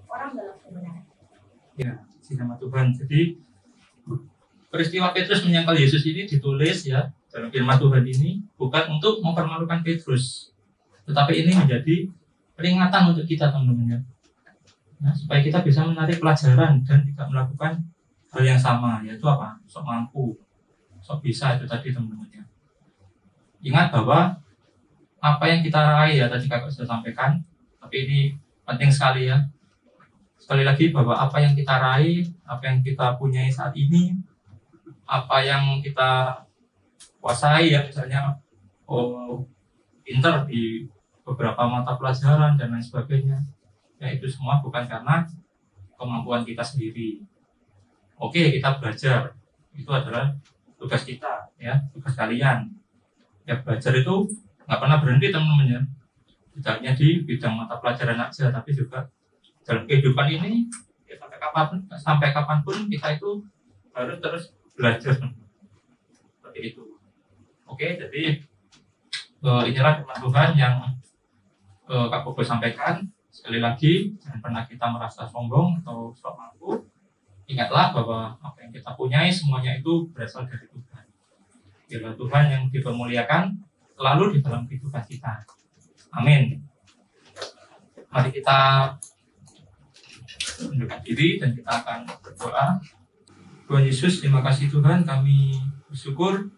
Speaker 5: orang dalam kebenaran.
Speaker 3: Ya, nama Tuhan. Jadi peristiwa Petrus menyangkal Yesus ini ditulis, ya, dalam firman Tuhan ini bukan untuk mempermalukan Petrus, tetapi ini menjadi peringatan untuk kita, teman-teman, ya. Nah, supaya kita bisa menarik pelajaran dan tidak melakukan hal yang sama, yaitu apa? Sok mampu, sok bisa, itu tadi, teman-teman, ya. Ingat bahwa apa yang kita raih, ya tadi kakak sudah sampaikan, tapi ini penting sekali, ya. Sekali lagi bahwa apa yang kita raih, apa yang kita punyai saat ini, apa yang kita kuasai, ya misalnya pinter di beberapa mata pelajaran dan lain sebagainya, ya itu semua bukan karena kemampuan kita sendiri. Oke, kita belajar, itu adalah tugas kita, ya tugas kalian. Ya belajar itu nggak pernah berhenti, teman-teman, ya. Tidak hanya di bidang mata pelajaran aja, tapi juga dalam kehidupan ini, ya, sampai kapanpun kita itu harus terus belajar, seperti itu. Oke, jadi inilah firman Tuhan yang Kak Bobo sampaikan. Sekali lagi, jangan pernah kita merasa sombong atau sok mampu. Ingatlah bahwa apa yang kita punyai semuanya itu berasal dari Tuhan. Biarlah Tuhan yang dipermuliakan selalu di dalam kehidupan kita. Amin. Mari kita mundurkan diri dan kita akan berdoa. Tuhan Yesus, terima kasih Tuhan, kami bersyukur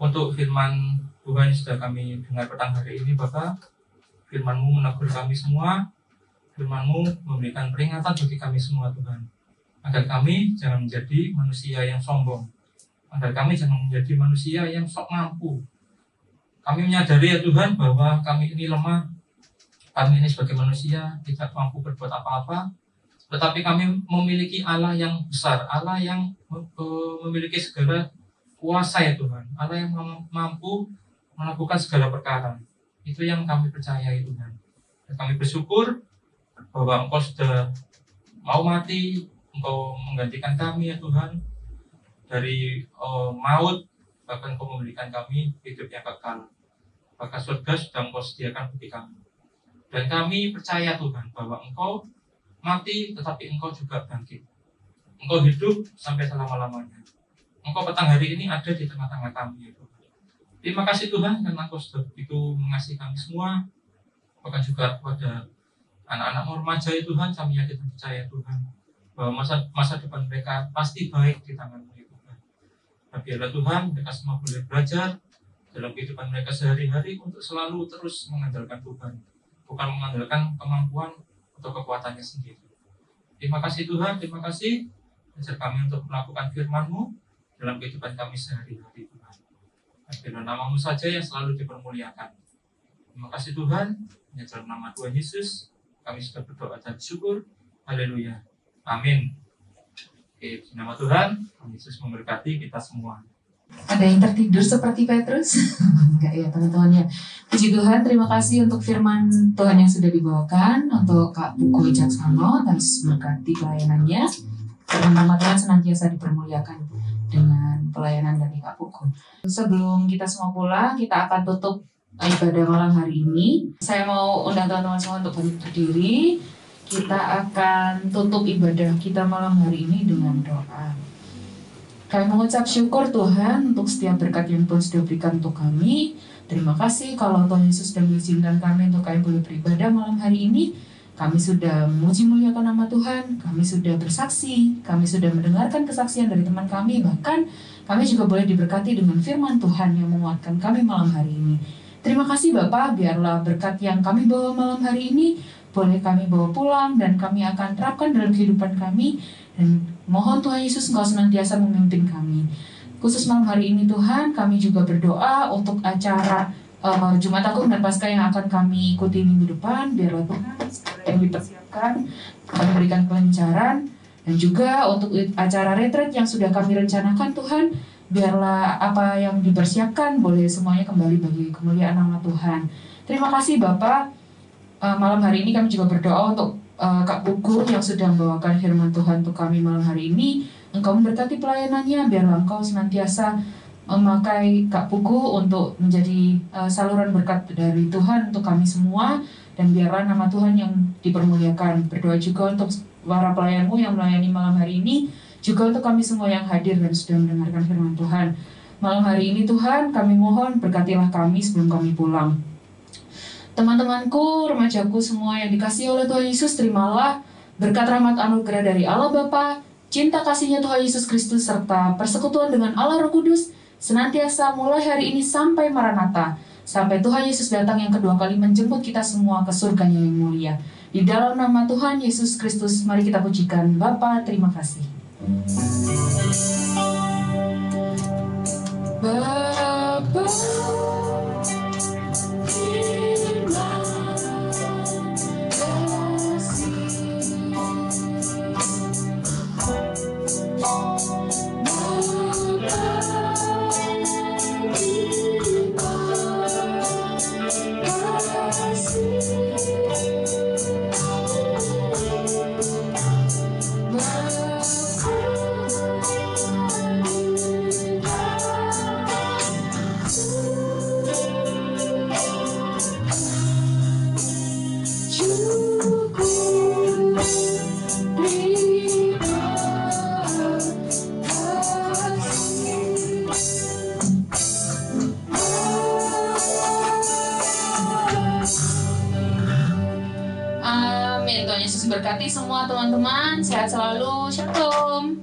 Speaker 3: untuk firman Tuhan yang sudah kami dengar petang hari ini, Bapak. Firman-Mu menegur kami semua, firman-Mu memberikan peringatan bagi kami semua, Tuhan. Agar kami jangan menjadi manusia yang sombong, agar kami jangan menjadi manusia yang sok mampu, Kami menyadari ya Tuhan bahwa kami ini lemah, kami ini sebagai manusia tidak mampu berbuat apa-apa, tetapi kami memiliki Allah yang besar, Allah yang memiliki segala kuasa ya Tuhan, Allah yang mampu melakukan segala perkara. Itu yang kami percayai Tuhan. Dan kami bersyukur bahwa Engkau sudah mau mati, Engkau menggantikan kami ya Tuhan dari maut, bahkan Engkau memberikan kami hidup yang kekal. Maka surga sudah Engkau sediakan bagi kami. Dan kami percaya Tuhan bahwa Engkau mati tetapi Engkau juga bangkit. Engkau hidup sampai selama-lamanya. Engkau petang hari ini ada di tengah-tengah kami ya Tuhan. Terima kasih Tuhan karena Engkau sudah begitu mengasihi kami semua. Bahkan juga kepada anak-anak remaja ya Tuhan, kami yakin dan percaya Tuhan bahwa masa depan mereka pasti baik di tangan-Mu ya Tuhan. Dan biarlah Tuhan mereka semua boleh belajar dalam kehidupan mereka sehari-hari untuk selalu terus mengandalkan Tuhan, bukan mengandalkan kemampuan atau kekuatannya sendiri. Terima kasih Tuhan, terima kasih ajar kami untuk melakukan firman-Mu dalam kehidupan kami sehari-hari Tuhan. Dan biarlah nama-Mu saja yang selalu dipermuliakan. Terima kasih Tuhan, hanya dalam nama Tuhan Yesus kami sudah berdoa dan syukur. Haleluya. Amin. Oke, nama Tuhan, Tuhan Yesus memberkati kita semua.
Speaker 1: Ada yang tertidur seperti Petrus? Enggak ya teman-teman ya. Puji Tuhan, terima kasih untuk firman Tuhan yang sudah dibawakan. Untuk Kak Pugu Wicaksono, Tuhan Yesus memberkati pelayanannya. Dan nama Tuhan senantiasa dipermuliakan dengan pelayanan dari Kak Pugu. Sebelum kita semua pulang, kita akan tutup ibadah malam hari ini. Saya mau undang teman-teman semua untuk berdiri. Kita akan tutup ibadah kita malam hari ini dengan doa. Kami mengucap syukur Tuhan untuk setiap berkat yang Tuhan sudah berikan untuk kami. Terima kasih kalau Tuhan Yesus sudah mengizinkan kami untuk kami boleh beribadah malam hari ini. Kami sudah memuji muliakan nama Tuhan, kami sudah bersaksi, kami sudah mendengarkan kesaksian dari teman kami, bahkan kami juga boleh diberkati dengan firman Tuhan yang menguatkan kami malam hari ini. Terima kasih Bapak, biarlah berkat yang kami bawa malam hari ini boleh kami bawa pulang dan kami akan terapkan dalam kehidupan kami. Dan mohon Tuhan Yesus Engkau senantiasa memimpin kami. Khusus malam hari ini Tuhan, kami juga berdoa untuk acara Jumat Agung dan Paskah yang akan kami ikuti minggu depan. Biarlah Tuhan yang dipersiapkan, kami berikan kelancaran. Dan juga untuk acara retret yang sudah kami rencanakan Tuhan, biarlah apa yang dipersiapkan boleh semuanya kembali bagi kemuliaan nama Tuhan. Terima kasih Bapak. Malam hari ini kami juga berdoa untuk Kak Pugu yang sudah membawakan firman Tuhan untuk kami malam hari ini. Engkau memberkati pelayanannya, biarlah Engkau senantiasa memakai Kak Pugu untuk menjadi saluran berkat dari Tuhan untuk kami semua. Dan biarlah nama Tuhan yang dipermuliakan. Berdoa juga untuk para pelayan-Mu yang melayani malam hari ini, juga untuk kami semua yang hadir dan sudah mendengarkan firman Tuhan. Malam hari ini Tuhan, kami mohon berkatilah kami sebelum kami pulang. Teman-temanku, remajaku semua yang dikasihi oleh Tuhan Yesus, terimalah berkat rahmat anugerah dari Allah Bapa, cinta kasihnya Tuhan Yesus Kristus, serta persekutuan dengan Allah Roh Kudus, senantiasa mulai hari ini sampai Maranatha, sampai Tuhan Yesus datang yang kedua kali menjemput kita semua ke surganya yang mulia. Di dalam nama Tuhan Yesus Kristus, mari kita pujikan Bapa, terima kasih. Bapa, berkati semua teman-teman, sehat selalu, shalom.